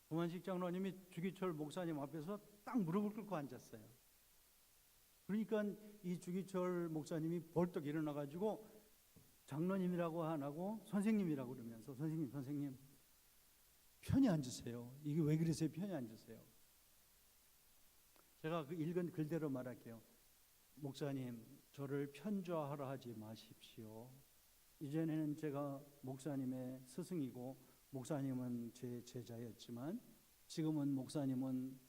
조만식 장로님이 주기철 목사님 앞에서 딱 무릎을 꿇고 앉았어요. 그러니까 이 주기철 목사님이 벌떡 일어나가지고 장로님이라고 안 하고 선생님이라고 그러면서 선생님 편히 앉으세요. 이게 왜 그러세요? 편히 앉으세요. 제가 그 읽은 글대로 말할게요. 목사님, 저를 편좌하라 하지 마십시오. 이전에는 제가 목사님의 스승이고 목사님은 제 제자였지만 지금은 목사님은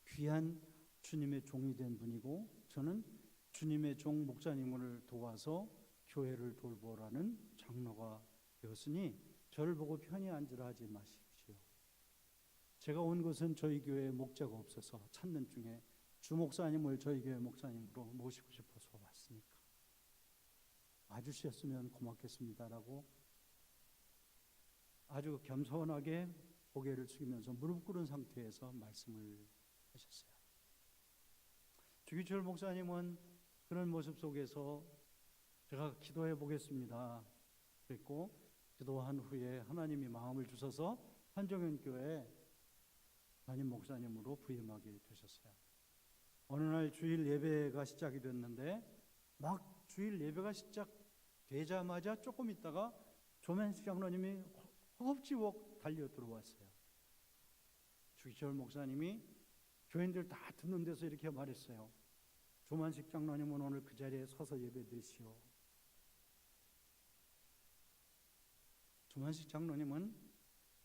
귀한 주님의 종이 된 분이고 저는 주님의 종 목사님을 도와서 교회를 돌보라는 장로가 되었으니 저를 보고 편히 앉으라 하지 마십시오. 제가 온 곳은 저희 교회에 목자가 없어서 찾는 중에 주 목사님을 저희 교회 목사님으로 모시고 싶어서 왔으니까 와주셨으면 고맙겠습니다라고 아주 겸손하게 고개를 숙이면서 무릎 꿇은 상태에서 말씀을 하셨어요. 주기철 목사님은 그런 모습 속에서 제가 기도해 보겠습니다 그랬고 기도한 후에 하나님이 마음을 주셔서 한정현 교회 담임 목사님으로 부임하게 되셨어요. 어느 날 주일 예배가 시작이 됐는데 막 주일 예배가 시작되자마자 조금 있다가 조만식 장로님이 허겁지겁 달려 들어왔어요. 주기철 목사님이 교인들 다 듣는 데서 이렇게 말했어요. 조만식 장로님은 오늘 그 자리에 서서 예배드리시오. 조만식 장로님은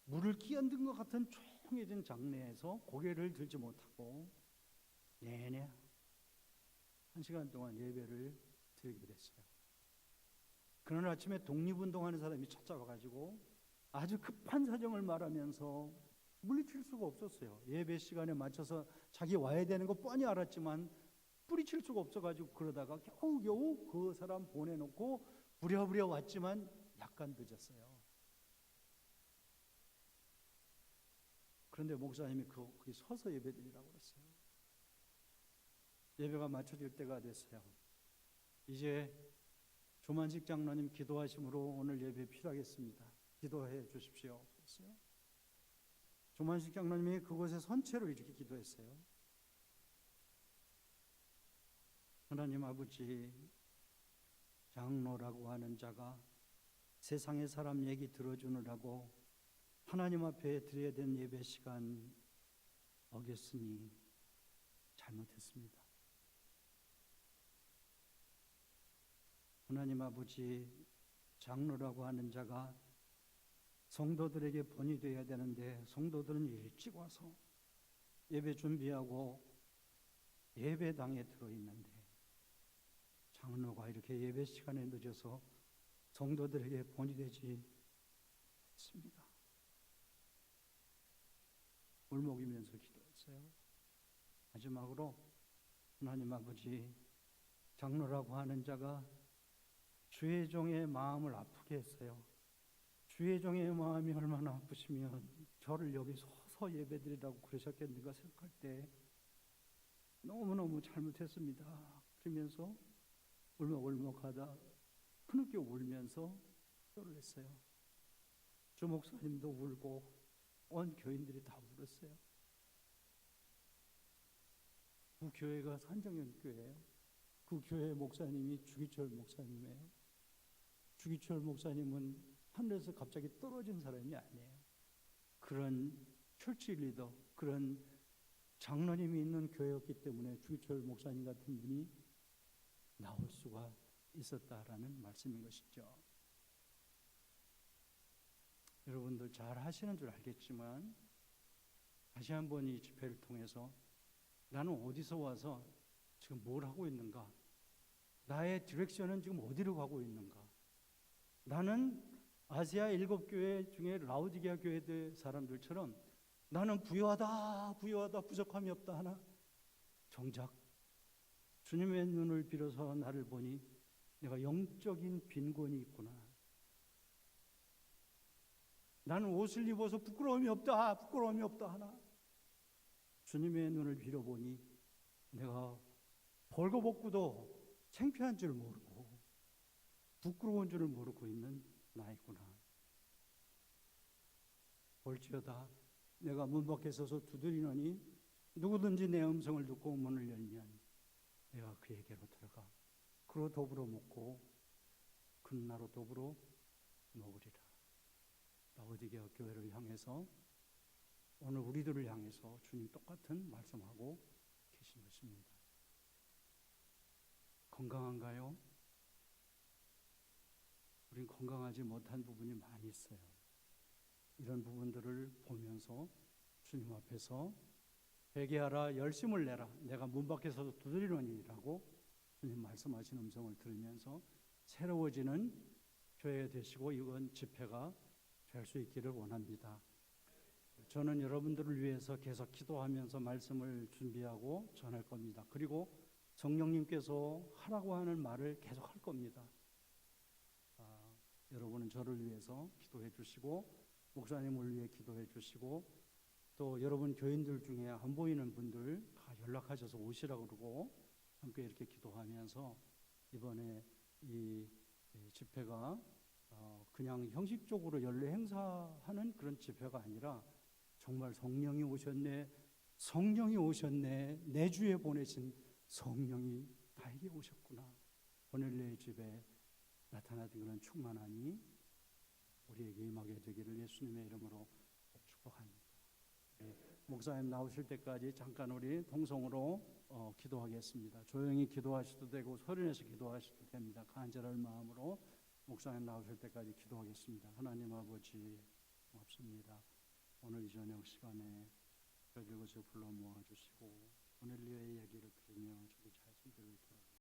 물을 끼얹은 것 같은 조용해진 장내에서 고개를 들지 못하고 내내 1시간 동안 예배를 드리게 됐어요. 그날 아침에 독립운동하는 사람이 찾아와가지고 아주 급한 사정을 말하면서 물리칠 수가 없었어요. 예배 시간에 맞춰서 자기 와야 되는 거 뻔히 알았지만 뿌리칠 수가 없어가지고 그러다가 겨우겨우 그 사람 보내놓고 부랴부랴 왔지만 약간 늦었어요. 그런데 목사님이 거기 서서 예배드리라고 그랬어요. 예배가 맞춰질 때가 됐어요. 이제 조만식 장로님 기도하심으로 오늘 예배 필요하겠습니다. 기도해 주십시오. 그랬어요. 조만식 장로님이 그곳에 선체로 이렇게 기도했어요. 하나님 아버지, 장로라고 하는 자가 세상의 사람 얘기 들어주느라고 하나님 앞에 드려야 된 예배 시간 어겼으니 잘못했습니다. 하나님 아버지, 장로라고 하는 자가 성도들에게 본이 되어야 되는데 성도들은 일찍 와서 예배 준비하고 예배당에 들어있는데 장로가 이렇게 예배 시간에 늦어서 성도들에게 본이 되지 않습니다. 울먹이면서 기도했어요. 마지막으로 하나님 아버지, 장로라고 하는 자가 주의 종의 마음을 아프게 했어요. 주의 종의 마음이 얼마나 아프시면 저를 여기 서서 예배드리라고 그러셨겠는가 생각할 때 너무너무 잘못했습니다. 그러면서 울먹울먹하다 흐느껴 울면서 기도를 했어요. 주 목사님도 울고 온 교인들이 다 울었어요. 교회가 산정현 교회예요. 그 교회 목사님이 주기철 목사님이에요. 주기철 목사님은 하늘에서 갑자기 떨어진 사람이 아니에요. 그런 철치 리더, 그런 장로님이 있는 교회였기 때문에 주기철 목사님 같은 분이 나올 수가 있었다라는 말씀인 것이죠. 여러분들 잘 하시는 줄 알겠지만 다시 한번 이 집회를 통해서 나는 어디서 와서 지금 뭘 하고 있는가? 나의 디렉션은 지금 어디로 가고 있는가? 나는 아시아 7교회 중에 라오디게아 교회 사람들처럼 나는 부유하다 부족함이 없다 하나? 정작 주님의 눈을 빌어서 나를 보니 내가 영적인 빈곤이 있구나. 나는 옷을 입어서 부끄러움이 없다 하나? 주님의 눈을 빌어보니 내가 벌거벗고도 창피한 줄 모르고 부끄러운 줄을 모르고 있는 나이구나. 볼지어다 내가 문 밖에 서서 두드리노니 누구든지 내 음성을 듣고 문을 열면 내가 그에게로 들어가 그로 더불어 먹고 그는 나로 더불어 먹으리라. 라오디게아 교회를 향해서 오늘 우리들을 향해서 주님 똑같은 말씀하고 계신 것입니다. 건강한가요? 우린 건강하지 못한 부분이 많이 있어요. 이런 부분들을 보면서 주님 앞에서 회개하라, 열심을 내라, 내가 문 밖에서도 두드리노니라고 주님 말씀하신 음성을 들으면서 새로워지는 교회가 되시고 이번 집회가 될 수 있기를 원합니다. 저는 여러분들을 위해서 계속 기도하면서 말씀을 준비하고 전할 겁니다. 그리고 성령님께서 하라고 하는 말을 계속 할 겁니다. 여러분은 저를 위해서 기도해 주시고 목사님을 위해 기도해 주시고 또 여러분 교인들 중에 안 보이는 분들 다 연락하셔서 오시라고 그러고 함께 이렇게 기도하면서 이번에 이 집회가 그냥 형식적으로 연례 행사하는 그런 집회가 아니라 정말 성령이 오셨네, 내 주에 보내신 성령이 나에게 오셨구나. 고넬료의 집에 나타나던 그런 충만함이 우리에게 임하게 되기를 예수님의 이름으로 축복합니다. 목사님 나오실 때까지 잠깐 우리 동성으로 기도하겠습니다. 조용히 기도하셔도 되고 소리내서 기도하셔도 됩니다. 간절한 마음으로 목사님 나오실 때까지 기도하겠습니다. 하나님 아버지 고맙습니다. 오늘 이 저녁 시간에 저를 이곳에 불러 모아주시고